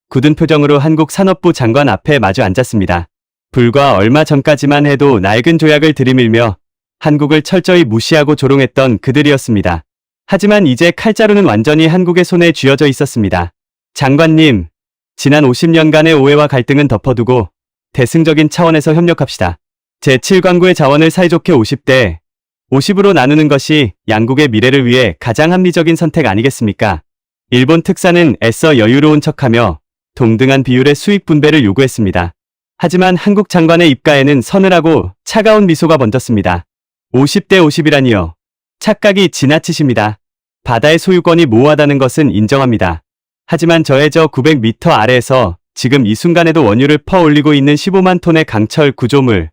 굳은 표정으로 한국 산업부 장관 앞에 마주 앉았습니다. 불과 얼마 전까지만 해도 낡은 조약을 들이밀며 한국을 철저히 무시하고 조롱했던 그들이었습니다. 하지만 이제 칼자루는 완전히 한국의 손에 쥐어져 있었습니다. 장관님, 지난 50년간의 오해와 갈등은 덮어두고 대승적인 차원에서 협력합시다. 제7광구의 자원을 사이좋게 50대 50으로 나누는 것이 양국의 미래를 위해 가장 합리적인 선택 아니겠습니까? 일본 특사는 애써 여유로운 척하며 동등한 비율의 수익 분배를 요구했습니다. 하지만 한국 장관의 입가에는 서늘하고 차가운 미소가 번졌습니다. 50대 50이라니요. 착각이 지나치십니다. 바다의 소유권이 모호하다는 것은 인정합니다. 하지만 저의 저 900m 아래에서 지금 이 순간에도 원유를 퍼올리고 있는 15만 톤의 강철 구조물,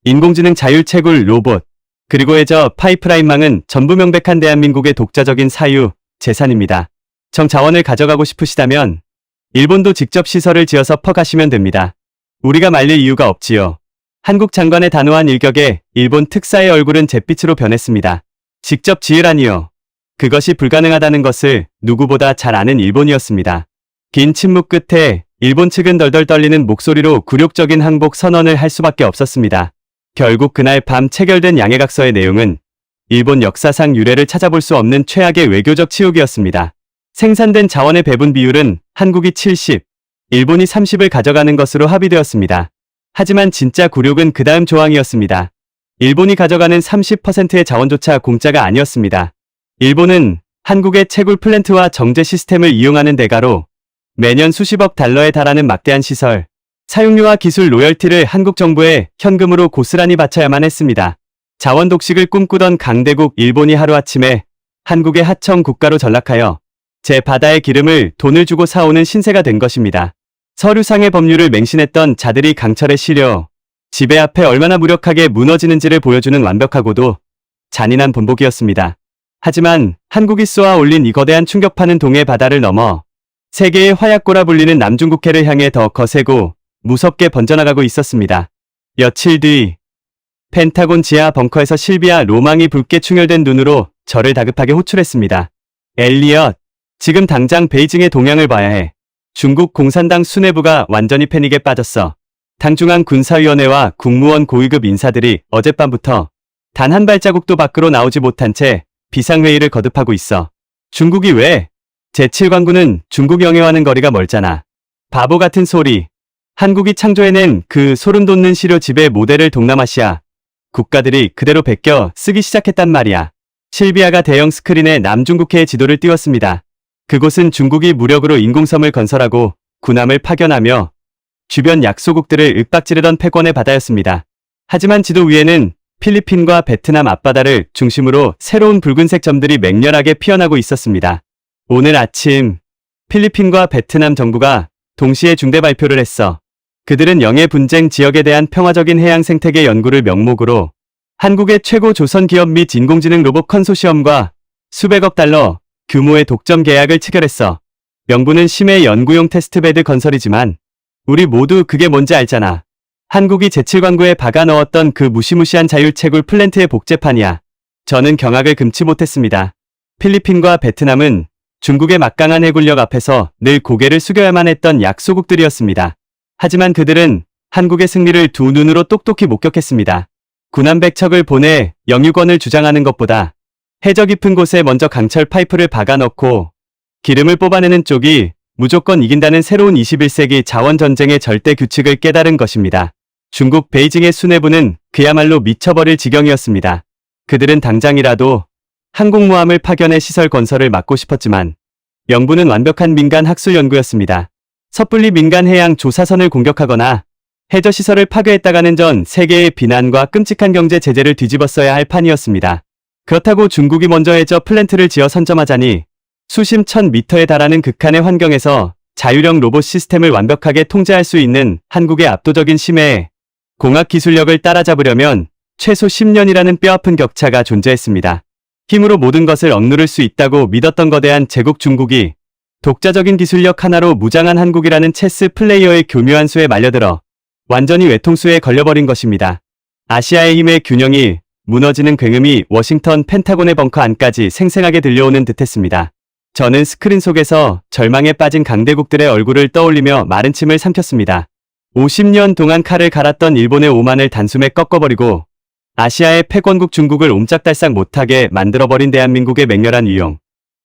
인공지능 자율채굴 로봇, 그리고 해저 파이프라인망은 전부 명백한 대한민국의 독자적인 사유, 재산입니다. 정자원을 가져가고 싶으시다면 일본도 직접 시설을 지어서 퍼가시면 됩니다. 우리가 말릴 이유가 없지요. 한국 장관의 단호한 일격에 일본 특사의 얼굴은 잿빛으로 변했습니다. 직접 지으라니요. 그것이 불가능하다는 것을 누구보다 잘 아는 일본이었습니다. 긴 침묵 끝에 일본 측은 덜덜 떨리는 목소리로 굴욕적인 항복 선언을 할 수밖에 없었습니다. 결국 그날 밤 체결된 양해각서의 내용은 일본 역사상 유례를 찾아볼 수 없는 최악의 외교적 치욕이었습니다. 생산된 자원의 배분 비율은 한국이 70, 일본이 30을 가져가는 것으로 합의되었습니다. 하지만 진짜 굴욕은 그 다음 조항이었습니다. 일본이 가져가는 30%의 자원조차 공짜가 아니었습니다. 일본은 한국의 채굴 플랜트와 정제 시스템을 이용하는 대가로 매년 수십억 달러에 달하는 막대한 시설, 사용료와 기술 로열티를 한국 정부에 현금으로 고스란히 바쳐야만 했습니다. 자원 독식을 꿈꾸던 강대국 일본이 하루아침에 한국의 하청 국가로 전락하여 제 바다의 기름을 돈을 주고 사오는 신세가 된 것입니다. 서류상의 법률을 맹신했던 자들이 강철에 실려 지배 앞에 얼마나 무력하게 무너지는지를 보여주는 완벽하고도 잔인한 본보기였습니다. 하지만 한국이 쏘아 올린 이 거대한 충격파는 동해 바다를 넘어 세계의 화약고라 불리는 남중국해를 향해 더 거세고 무섭게 번져나가고 있었습니다. 며칠 뒤 펜타곤 지하 벙커에서 실비아 로망이 붉게 충혈된 눈으로 저를 다급하게 호출했습니다. 엘리엇, 지금 당장 베이징의 동향을 봐야 해. 중국 공산당 수뇌부가 완전히 패닉에 빠졌어. 당중앙 군사위원회와 국무원 고위급 인사들이 어젯밤부터 단 한 발자국도 밖으로 나오지 못한 채 비상회의를 거듭하고 있어. 중국이 왜? 제7광군은 중국 영해와는 거리가 멀잖아. 바보 같은 소리. 한국이 창조해낸 그 소름 돋는 시료 지배 모델을 동남아시아 국가들이 그대로 베껴 쓰기 시작했단 말이야. 실비아가 대형 스크린에 남중국해의 지도를 띄웠습니다. 그곳은 중국이 무력으로 인공섬을 건설하고 군함을 파견하며 주변 약소국들을 윽박지르던 패권의 바다였습니다. 하지만 지도 위에는 필리핀과 베트남 앞바다를 중심으로 새로운 붉은색 점들이 맹렬하게 피어나고 있었습니다. 오늘 아침 필리핀과 베트남 정부가 동시에 중대 발표를 했어. 그들은 영해 분쟁 지역에 대한 평화적인 해양 생태계 연구를 명목으로 한국의 최고 조선 기업 및 인공지능 로봇 컨소시엄과 수백억 달러 규모의 독점 계약을 체결했어. 명분은 심해 연구용 테스트베드 건설이지만 우리 모두 그게 뭔지 알잖아. 한국이 제7광구에 박아 넣었던 그 무시무시한 자율채굴 플랜트의 복제판이야. 저는 경악을 금치 못했습니다. 필리핀과 베트남은 중국의 막강한 해군력 앞에서 늘 고개를 숙여야만 했던 약소국들이었습니다. 하지만 그들은 한국의 승리를 두 눈으로 똑똑히 목격했습니다. 군함 100척을 보내 영유권을 주장하는 것보다 해저 깊은 곳에 먼저 강철 파이프를 박아 넣고 기름을 뽑아내는 쪽이 무조건 이긴다는 새로운 21세기 자원전쟁의 절대 규칙을 깨달은 것입니다. 중국 베이징의 수뇌부는 그야말로 미쳐버릴 지경이었습니다. 그들은 당장이라도 항공모함을 파견해 시설 건설을 막고 싶었지만 명분은 완벽한 민간 학술 연구였습니다. 섣불리 민간 해양 조사선을 공격하거나 해저시설을 파괴했다가는 전 세계의 비난과 끔찍한 경제 제재를 뒤집었어야 할 판이었습니다. 그렇다고 중국이 먼저 해저 플랜트를 지어 선점하자니 수심 1000m에 달하는 극한의 환경에서 자율형 로봇 시스템을 완벽하게 통제할 수 있는 한국의 압도적인 심해에 공학 기술력을 따라잡으려면 최소 10년이라는 뼈아픈 격차가 존재했습니다. 힘으로 모든 것을 억누를 수 있다고 믿었던 거대한 제국 중국이 독자적인 기술력 하나로 무장한 한국이라는 체스 플레이어의 교묘한 수에 말려들어 완전히 외통수에 걸려버린 것입니다. 아시아의 힘의 균형이 무너지는 굉음이 워싱턴 펜타곤의 벙커 안까지 생생하게 들려오는 듯했습니다. 저는 스크린 속에서 절망에 빠진 강대국들의 얼굴을 떠올리며 마른 침을 삼켰습니다. 50년 동안 칼을 갈았던 일본의 오만을 단숨에 꺾어버리고 아시아의 패권국 중국을 옴짝달싹 못하게 만들어버린 대한민국의 맹렬한 위용.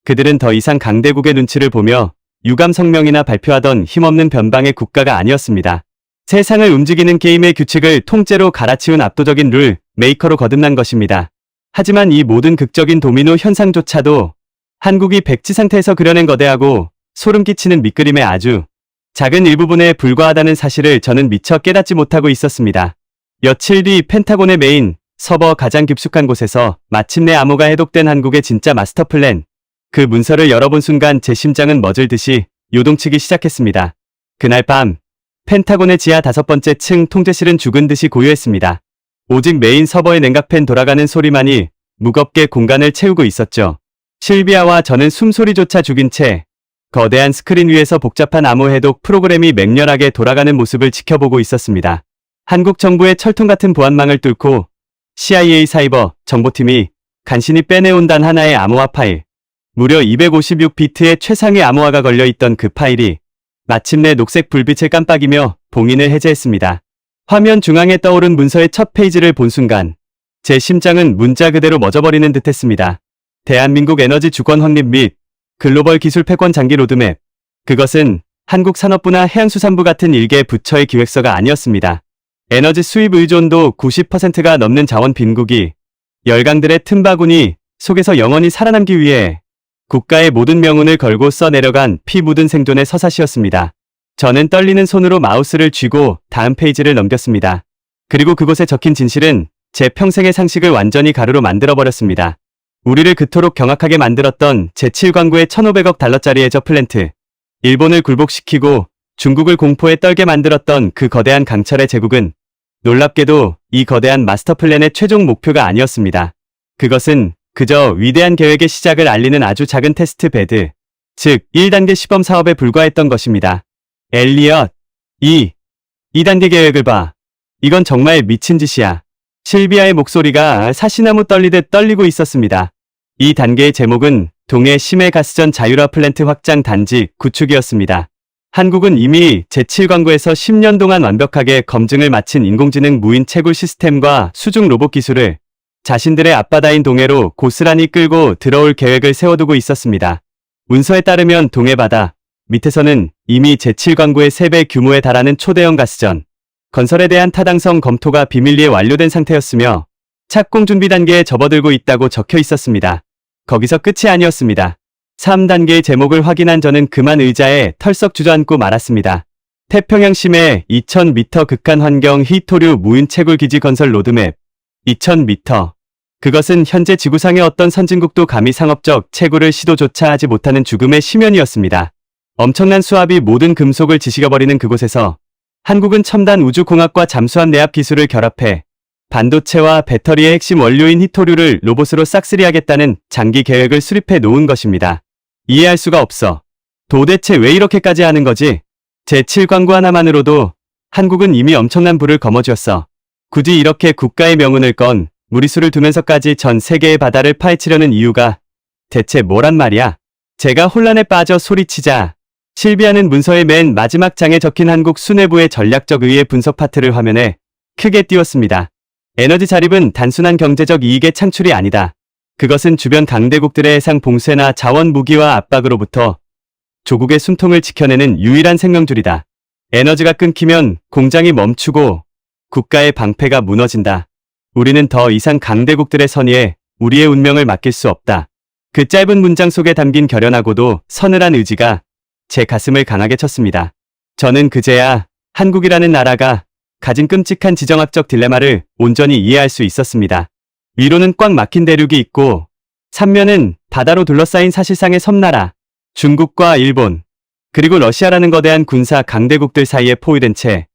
그들은 더 이상 강대국의 눈치를 보며 유감성명이나 발표하던 힘없는 변방의 국가가 아니었습니다. 세상을 움직이는 게임의 규칙을 통째로 갈아치운 압도적인 룰 메이커로 거듭난 것입니다. 하지만 이 모든 극적인 도미노 현상조차도 한국이 백지 상태에서 그려낸 거대하고 소름 끼치는 밑그림의 아주 작은 일부분에 불과하다는 사실을 저는 미처 깨닫지 못하고 있었습니다. 며칠 뒤 펜타곤의 메인 서버 가장 깊숙한 곳에서 마침내 암호가 해독된 한국의 진짜 마스터 플랜. 그 문서를 열어본 순간 제 심장은 멎을듯이 요동치기 시작했습니다. 그날 밤 펜타곤의 지하 5번째 층 통제실은 죽은 듯이 고요했습니다. 오직 메인 서버의 냉각팬 돌아가는 소리만이 무겁게 공간을 채우고 있었죠. 실비아와 저는 숨소리조차 죽인 채 거대한 스크린 위에서 복잡한 암호 해독 프로그램이 맹렬하게 돌아가는 모습을 지켜보고 있었습니다. 한국 정부의 철통같은 보안망을 뚫고 CIA 사이버 정보팀이 간신히 빼내온 단 하나의 암호화 파일. 무려 256비트의 최상의 암호화가 걸려있던 그 파일이 마침내 녹색 불빛을 깜빡이며 봉인을 해제했습니다. 화면 중앙에 떠오른 문서의 첫 페이지를 본 순간 제 심장은 문자 그대로 멎어버리는 듯했습니다. 대한민국 에너지 주권 확립 및 글로벌 기술 패권 장기 로드맵. 그것은 한국산업부나 해양수산부 같은 일개 부처의 기획서가 아니었습니다. 에너지 수입 의존도 90%가 넘는 자원 빈국이 열강들의 틈바구니 속에서 영원히 살아남기 위해 국가의 모든 명운을 걸고 써내려간 피 묻은 생존의 서사시였습니다. 저는 떨리는 손으로 마우스를 쥐고 다음 페이지를 넘겼습니다. 그리고 그곳에 적힌 진실은 제 평생의 상식을 완전히 가루로 만들어버렸습니다. 우리를 그토록 경악하게 만들었던 제7광구의 1,500억 달러짜리 해저 플랜트, 일본을 굴복시키고 중국을 공포에 떨게 만들었던 그 거대한 강철의 제국은 놀랍게도 이 거대한 마스터 플랜의 최종 목표가 아니었습니다. 그것은 그저 위대한 계획의 시작을 알리는 아주 작은 테스트 베드, 즉 1단계 시범 사업에 불과했던 것입니다. 엘리엇, 2단계 계획을 봐. 이건 정말 미친 짓이야. 실비아의 목소리가 사시나무 떨리듯 떨리고 있었습니다. 이 단계의 제목은 동해 심해 가스전 자율화 플랜트 확장 단지 구축이었습니다. 한국은 이미 제7광구에서 10년 동안 완벽하게 검증을 마친 인공지능 무인 채굴 시스템과 수중 로봇 기술을 자신들의 앞바다인 동해로 고스란히 끌고 들어올 계획을 세워두고 있었습니다. 문서에 따르면 동해 바다 밑에서는 이미 제7광구의 3배 규모에 달하는 초대형 가스전 건설에 대한 타당성 검토가 비밀리에 완료된 상태였으며 착공 준비 단계에 접어들고 있다고 적혀 있었습니다. 거기서 끝이 아니었습니다. 3단계의 제목을 확인한 저는 그만 의자에 털썩 주저앉고 말았습니다. 태평양 심해 2000m 극한 환경 히토류 무인 채굴 기지 건설 로드맵. 2000m. 그것은 현재 지구상의 어떤 선진국도 감히 상업적 채굴을 시도조차 하지 못하는 죽음의 심연이었습니다. 엄청난 수압이 모든 금속을 지식어버리는 그곳에서 한국은 첨단 우주공학과 잠수함 내압 기술을 결합해 반도체와 배터리의 핵심 원료인 히토류를 로봇으로 싹쓸이하겠다는 장기 계획을 수립해 놓은 것입니다. 이해할 수가 없어. 도대체 왜 이렇게까지 하는 거지? 제7광구 하나만으로도 한국은 이미 엄청난 부를 거머쥐었어. 굳이 이렇게 국가의 명운을 건 무리수를 두면서까지 전 세계의 바다를 파헤치려는 이유가 대체 뭐란 말이야? 제가 혼란에 빠져 소리치자 실비아는 문서의 맨 마지막 장에 적힌 한국 수뇌부의 전략적 의회 분석 파트를 화면에 크게 띄웠습니다. 에너지 자립은 단순한 경제적 이익의 창출이 아니다. 그것은 주변 강대국들의 해상 봉쇄나 자원 무기와 압박으로부터 조국의 숨통을 지켜내는 유일한 생명줄이다. 에너지가 끊기면 공장이 멈추고 국가의 방패가 무너진다. 우리는 더 이상 강대국들의 선의에 우리의 운명을 맡길 수 없다. 그 짧은 문장 속에 담긴 결연하고도 서늘한 의지가 제 가슴을 강하게 쳤습니다. 저는 그제야 한국이라는 나라가 가진 끔찍한 지정학적 딜레마를 온전히 이해할 수 있었습니다. 위로는 꽉 막힌 대륙이 있고 삼면은 바다로 둘러싸인 사실상의 섬나라, 중국과 일본, 그리고 러시아라는 거대한 군사 강대국들 사이에 포위된 채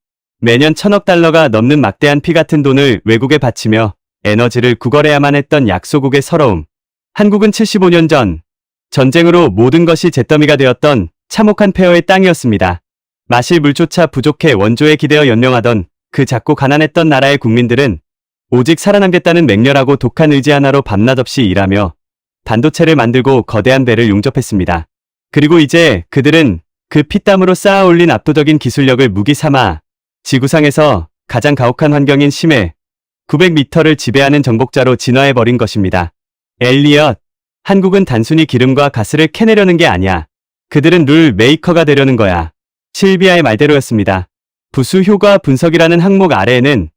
매년 1,000억 달러가 넘는 막대한 피 같은 돈을 외국에 바치며 에너지를 구걸해야만 했던 약소국의 서러움. 한국은 75년 전 전쟁으로 모든 것이 잿더미가 되었던 참혹한 폐허의 땅이었습니다. 마실 물조차 부족해 원조에 기대어 연명하던 그 작고 가난했던 나라의 국민들은 오직 살아남겠다는 맹렬하고 독한 의지 하나로 밤낮 없이 일하며 반도체를 만들고 거대한 배를 용접했습니다. 그리고 이제 그들은 그 피땀으로 쌓아 올린 압도적인 기술력을 무기 삼아 지구상에서 가장 가혹한 환경인 심해 900m를 지배하는 정복자로 진화해버린 것입니다. 엘리엇, 한국은 단순히 기름과 가스를 캐내려는 게 아니야. 그들은 룰 메이커가 되려는 거야. 실비아의 말대로였습니다. 부수 효과 분석이라는 항목 아래에는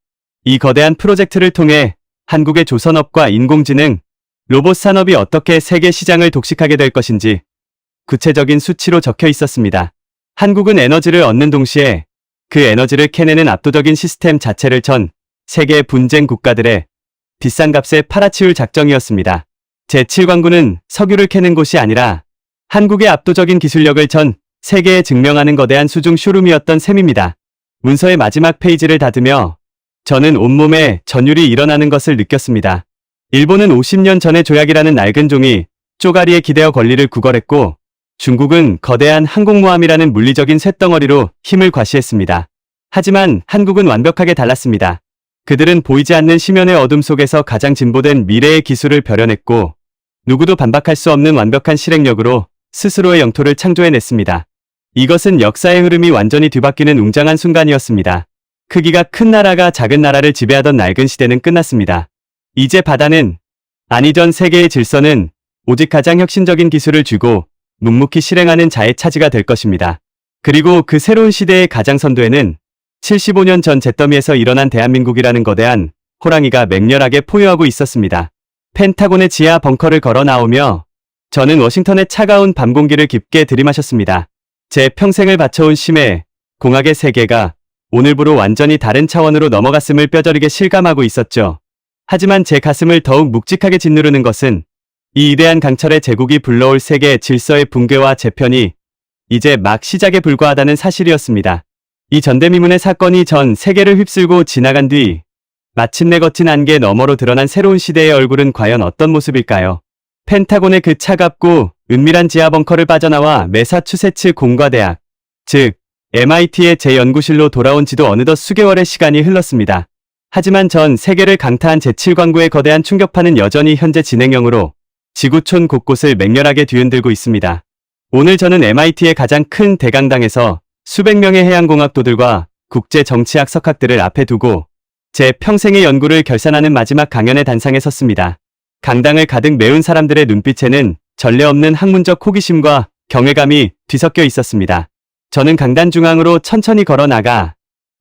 이 거대한 프로젝트를 통해 한국의 조선업과 인공지능, 로봇 산업이 어떻게 세계 시장을 독식하게 될 것인지 구체적인 수치로 적혀 있었습니다. 한국은 에너지를 얻는 동시에 그 에너지를 캐내는 압도적인 시스템 자체를 전 세계 분쟁 국가들의 비싼 값에 팔아치울 작정이었습니다. 제7광구는 석유를 캐는 곳이 아니라 한국의 압도적인 기술력을 전 세계에 증명하는 거대한 수중 쇼룸이었던 셈입니다. 문서의 마지막 페이지를 닫으며 저는 온몸에 전율이 일어나는 것을 느꼈습니다. 일본은 50년 전의 조약이라는 낡은 종이 쪼가리에 기대어 권리를 구걸했고 중국은 거대한 항공모함이라는 물리적인 쇳덩어리로 힘을 과시했습니다. 하지만 한국은 완벽하게 달랐습니다. 그들은 보이지 않는 심연의 어둠 속에서 가장 진보된 미래의 기술을 벼려냈고 누구도 반박할 수 없는 완벽한 실행력으로 스스로의 영토를 창조해냈습니다. 이것은 역사의 흐름이 완전히 뒤바뀌는 웅장한 순간이었습니다. 크기가 큰 나라가 작은 나라를 지배하던 낡은 시대는 끝났습니다. 이제 바다는, 아니 전 세계의 질서는 오직 가장 혁신적인 기술을 쥐고 묵묵히 실행하는 자의 차지가 될 것입니다. 그리고 그 새로운 시대의 가장 선두에는 75년 전 잿더미에서 일어난 대한민국이라는 거대한 호랑이가 맹렬하게 포효하고 있었습니다. 펜타곤의 지하 벙커를 걸어 나오며 저는 워싱턴의 차가운 밤 공기를 깊게 들이마셨습니다. 제 평생을 바쳐온 심해, 공학의 세계가 오늘부로 완전히 다른 차원으로 넘어갔음을 뼈저리게 실감하고 있었죠. 하지만 제 가슴을 더욱 묵직하게 짓누르는 것은 이 위대한 강철의 제국이 불러올 세계 질서의 붕괴와 재편이 이제 막 시작에 불과하다는 사실이었습니다. 이 전대미문의 사건이 전 세계를 휩쓸고 지나간 뒤 마침내 거친 안개 너머로 드러난 새로운 시대의 얼굴은 과연 어떤 모습일까요? 펜타곤의 그 차갑고 은밀한 지하 벙커를 빠져나와 매사추세츠 공과대학, 즉 MIT의 제 연구실로 돌아온 지도 어느덧 수개월의 시간이 흘렀습니다. 하지만 전 세계를 강타한 제7광구의 거대한 충격파는 여전히 현재 진행형으로 지구촌 곳곳을 맹렬하게 뒤흔들고 있습니다. 오늘 저는 MIT의 가장 큰 대강당에서 수백 명의 해양공학도들과 국제정치학 석학들을 앞에 두고 제 평생의 연구를 결산하는 마지막 강연의 단상에 섰습니다. 강당을 가득 메운 사람들의 눈빛에는 전례 없는 학문적 호기심과 경외감이 뒤섞여 있었습니다. 저는 강단 중앙으로 천천히 걸어 나가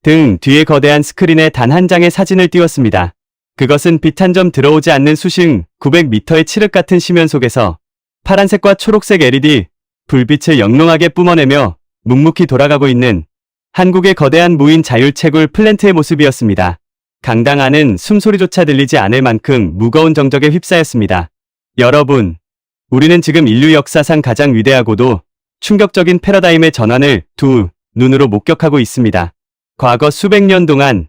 등 뒤에 거대한 스크린에 단 한 장의 사진을 띄웠습니다. 그것은 빛 한 점 들어오지 않는 수심 900m의 칠흑 같은 심연 속에서 파란색과 초록색 LED 불빛을 영롱하게 뿜어내며 묵묵히 돌아가고 있는 한국의 거대한 무인 자율채굴 플랜트의 모습이었습니다. 강당 안은 숨소리조차 들리지 않을 만큼 무거운 정적에 휩싸였습니다. 여러분, 우리는 지금 인류 역사상 가장 위대하고도 충격적인 패러다임의 전환을 두 눈으로 목격하고 있습니다. 과거 수백 년 동안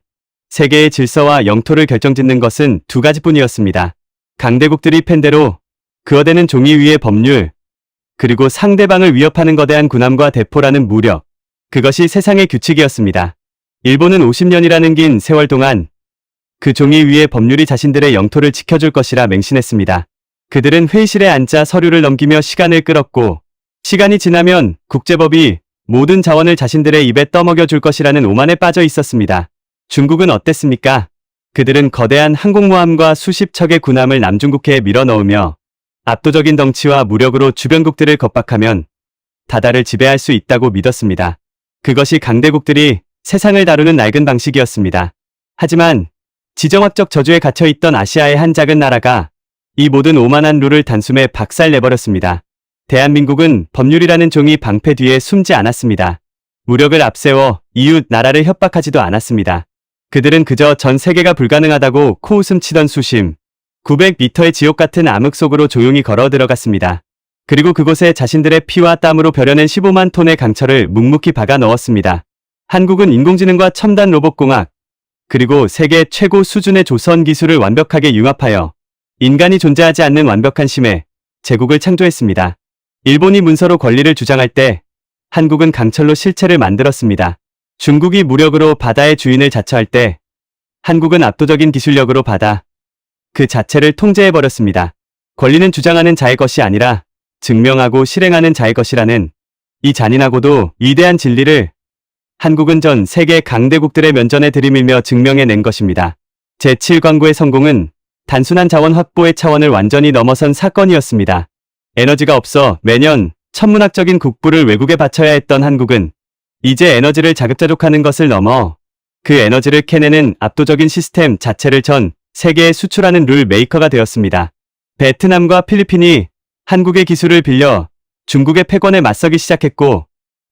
세계의 질서와 영토를 결정짓는 것은 두 가지뿐이었습니다. 강대국들이 펜대로 그어대는 종이 위의 법률, 그리고 상대방을 위협하는 거대한 군함과 대포라는 무력, 그것이 세상의 규칙이었습니다. 일본은 50년이라는 긴 세월 동안 그 종이 위의 법률이 자신들의 영토를 지켜줄 것이라 맹신했습니다. 그들은 회의실에 앉아 서류를 넘기며 시간을 끌었고 시간이 지나면 국제법이 모든 자원을 자신들의 입에 떠먹여 줄 것이라는 오만에 빠져 있었습니다. 중국은 어땠습니까? 그들은 거대한 항공모함과 수십 척의 군함을 남중국해에 밀어넣으며 압도적인 덩치와 무력으로 주변국들을 겁박하면 바다를 지배할 수 있다고 믿었습니다. 그것이 강대국들이 세상을 다루는 낡은 방식이었습니다. 하지만 지정학적 저주에 갇혀있던 아시아의 한 작은 나라가 이 모든 오만한 룰을 단숨에 박살내버렸습니다. 대한민국은 법률이라는 종이 방패 뒤에 숨지 않았습니다. 무력을 앞세워 이웃 나라를 협박하지도 않았습니다. 그들은 그저 전 세계가 불가능하다고 코웃음 치던 수심 900m의 지옥 같은 암흑 속으로 조용히 걸어 들어갔습니다. 그리고 그곳에 자신들의 피와 땀으로 벼려낸 15만 톤의 강철을 묵묵히 박아 넣었습니다. 한국은 인공지능과 첨단 로봇공학, 그리고 세계 최고 수준의 조선 기술을 완벽하게 융합하여 인간이 존재하지 않는 완벽한 심해, 제국을 창조했습니다. 일본이 문서로 권리를 주장할 때 한국은 강철로 실체를 만들었습니다. 중국이 무력으로 바다의 주인을 자처할 때 한국은 압도적인 기술력으로 바다 그 자체를 통제해버렸습니다. 권리는 주장하는 자의 것이 아니라 증명하고 실행하는 자의 것이라는 이 잔인하고도 위대한 진리를 한국은 전 세계 강대국들의 면전에 들이밀며 증명해낸 것입니다. 제7광구의 성공은 단순한 자원 확보의 차원을 완전히 넘어선 사건이었습니다. 에너지가 없어 매년 천문학적인 국부를 외국에 바쳐야 했던 한국은 이제 에너지를 자급자족하는 것을 넘어 그 에너지를 캐내는 압도적인 시스템 자체를 전 세계에 수출하는 룰 메이커가 되었습니다. 베트남과 필리핀이 한국의 기술을 빌려 중국의 패권에 맞서기 시작했고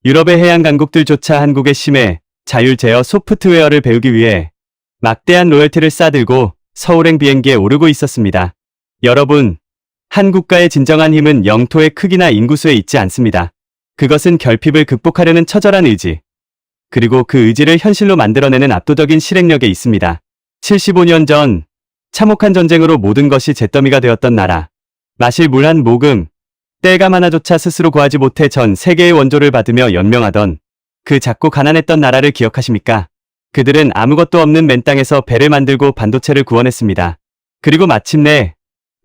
유럽의 해양 강국들조차 한국의 심해 자율 제어 소프트웨어를 배우기 위해 막대한 로열티를 싸들고 서울행 비행기에 오르고 있었습니다. 여러분, 한 국가의 진정한 힘은 영토의 크기나 인구수에 있지 않습니다. 그것은 결핍을 극복하려는 처절한 의지, 그리고 그 의지를 현실로 만들어내는 압도적인 실행력에 있습니다. 75년 전 참혹한 전쟁으로 모든 것이 잿더미가 되었던 나라, 마실 물 한 모금, 땔감 하나조차 스스로 구하지 못해 전 세계의 원조를 받으며 연명하던 그 작고 가난했던 나라를 기억하십니까? 그들은 아무것도 없는 맨 땅에서 배를 만들고 반도체를 구원했습니다. 그리고 마침내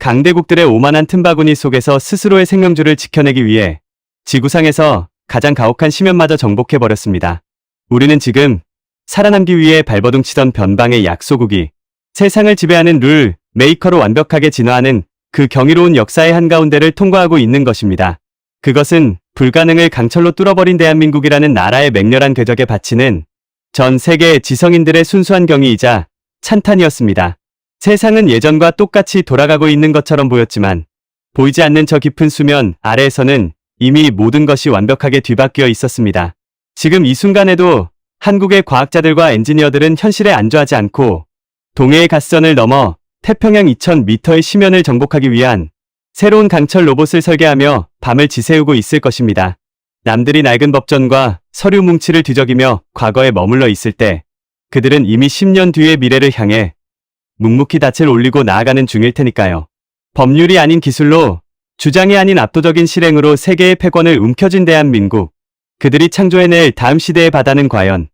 강대국들의 오만한 틈바구니 속에서 스스로의 생명줄을 지켜내기 위해 지구상에서 가장 가혹한 심연마저 정복해버렸습니다. 우리는 지금 살아남기 위해 발버둥 치던 변방의 약소국이 세상을 지배하는 룰 메이커로 완벽하게 진화하는 그 경이로운 역사의 한가운데를 통과하고 있는 것입니다. 그것은 불가능을 강철로 뚫어버린 대한민국이라는 나라의 맹렬한 궤적에 바치는 전 세계 지성인들의 순수한 경의이자 찬탄이었습니다. 세상은 예전과 똑같이 돌아가고 있는 것처럼 보였지만 보이지 않는 저 깊은 수면 아래에서는 이미 모든 것이 완벽하게 뒤바뀌어 있었습니다. 지금 이 순간에도 한국의 과학자들과 엔지니어들은 현실에 안주하지 않고 동해의 갓선을 넘어 태평양 2000m의 심연을 정복하기 위한 새로운 강철 로봇을 설계하며 밤을 지새우고 있을 것입니다. 남들이 낡은 법전과 서류 뭉치를 뒤적이며 과거에 머물러 있을 때 그들은 이미 10년 뒤의 미래를 향해 묵묵히 닻을 올리고 나아가는 중일 테니까요. 법률이 아닌 기술로, 주장이 아닌 압도적인 실행으로 세계의 패권을 움켜쥔 대한민국. 그들이 창조해낼 다음 시대의 바다는 과연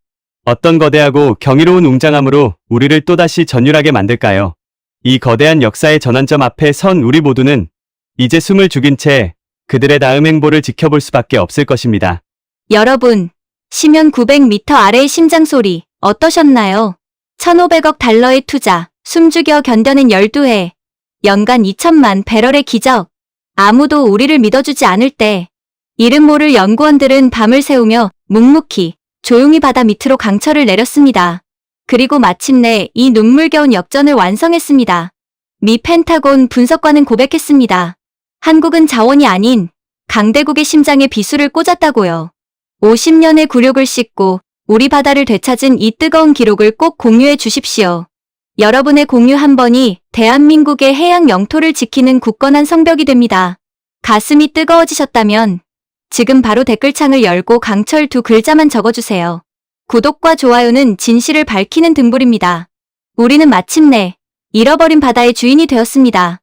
어떤 거대하고 경이로운 웅장함으로 우리를 또다시 전율하게 만들까요? 이 거대한 역사의 전환점 앞에 선 우리 모두는 이제 숨을 죽인 채 그들의 다음 행보를 지켜볼 수밖에 없을 것입니다. 여러분, 심연 900m 아래의 심장 소리 어떠셨나요? 1,500억 달러의 투자, 숨죽여 견뎌낸 12해, 연간 2천만 배럴의 기적. 아무도 우리를 믿어주지 않을 때 이름 모를 연구원들은 밤을 새우며 묵묵히 조용히 바다 밑으로 강철을 내렸습니다. 그리고 마침내 이 눈물겨운 역전을 완성했습니다. 미 펜타곤 분석관은 고백했습니다. 한국은 자원이 아닌 강대국의 심장에 비수를 꽂았다고요. 50년의 굴욕을 씻고 우리 바다를 되찾은 이 뜨거운 기록을 꼭 공유해 주십시오. 여러분의 공유 한 번이 대한민국의 해양 영토를 지키는 굳건한 성벽이 됩니다. 가슴이 뜨거워지셨다면 지금 바로 댓글창을 열고 강철 두 글자만 적어주세요. 구독과 좋아요는 진실을 밝히는 등불입니다. 우리는 마침내 잃어버린 바다의 주인이 되었습니다.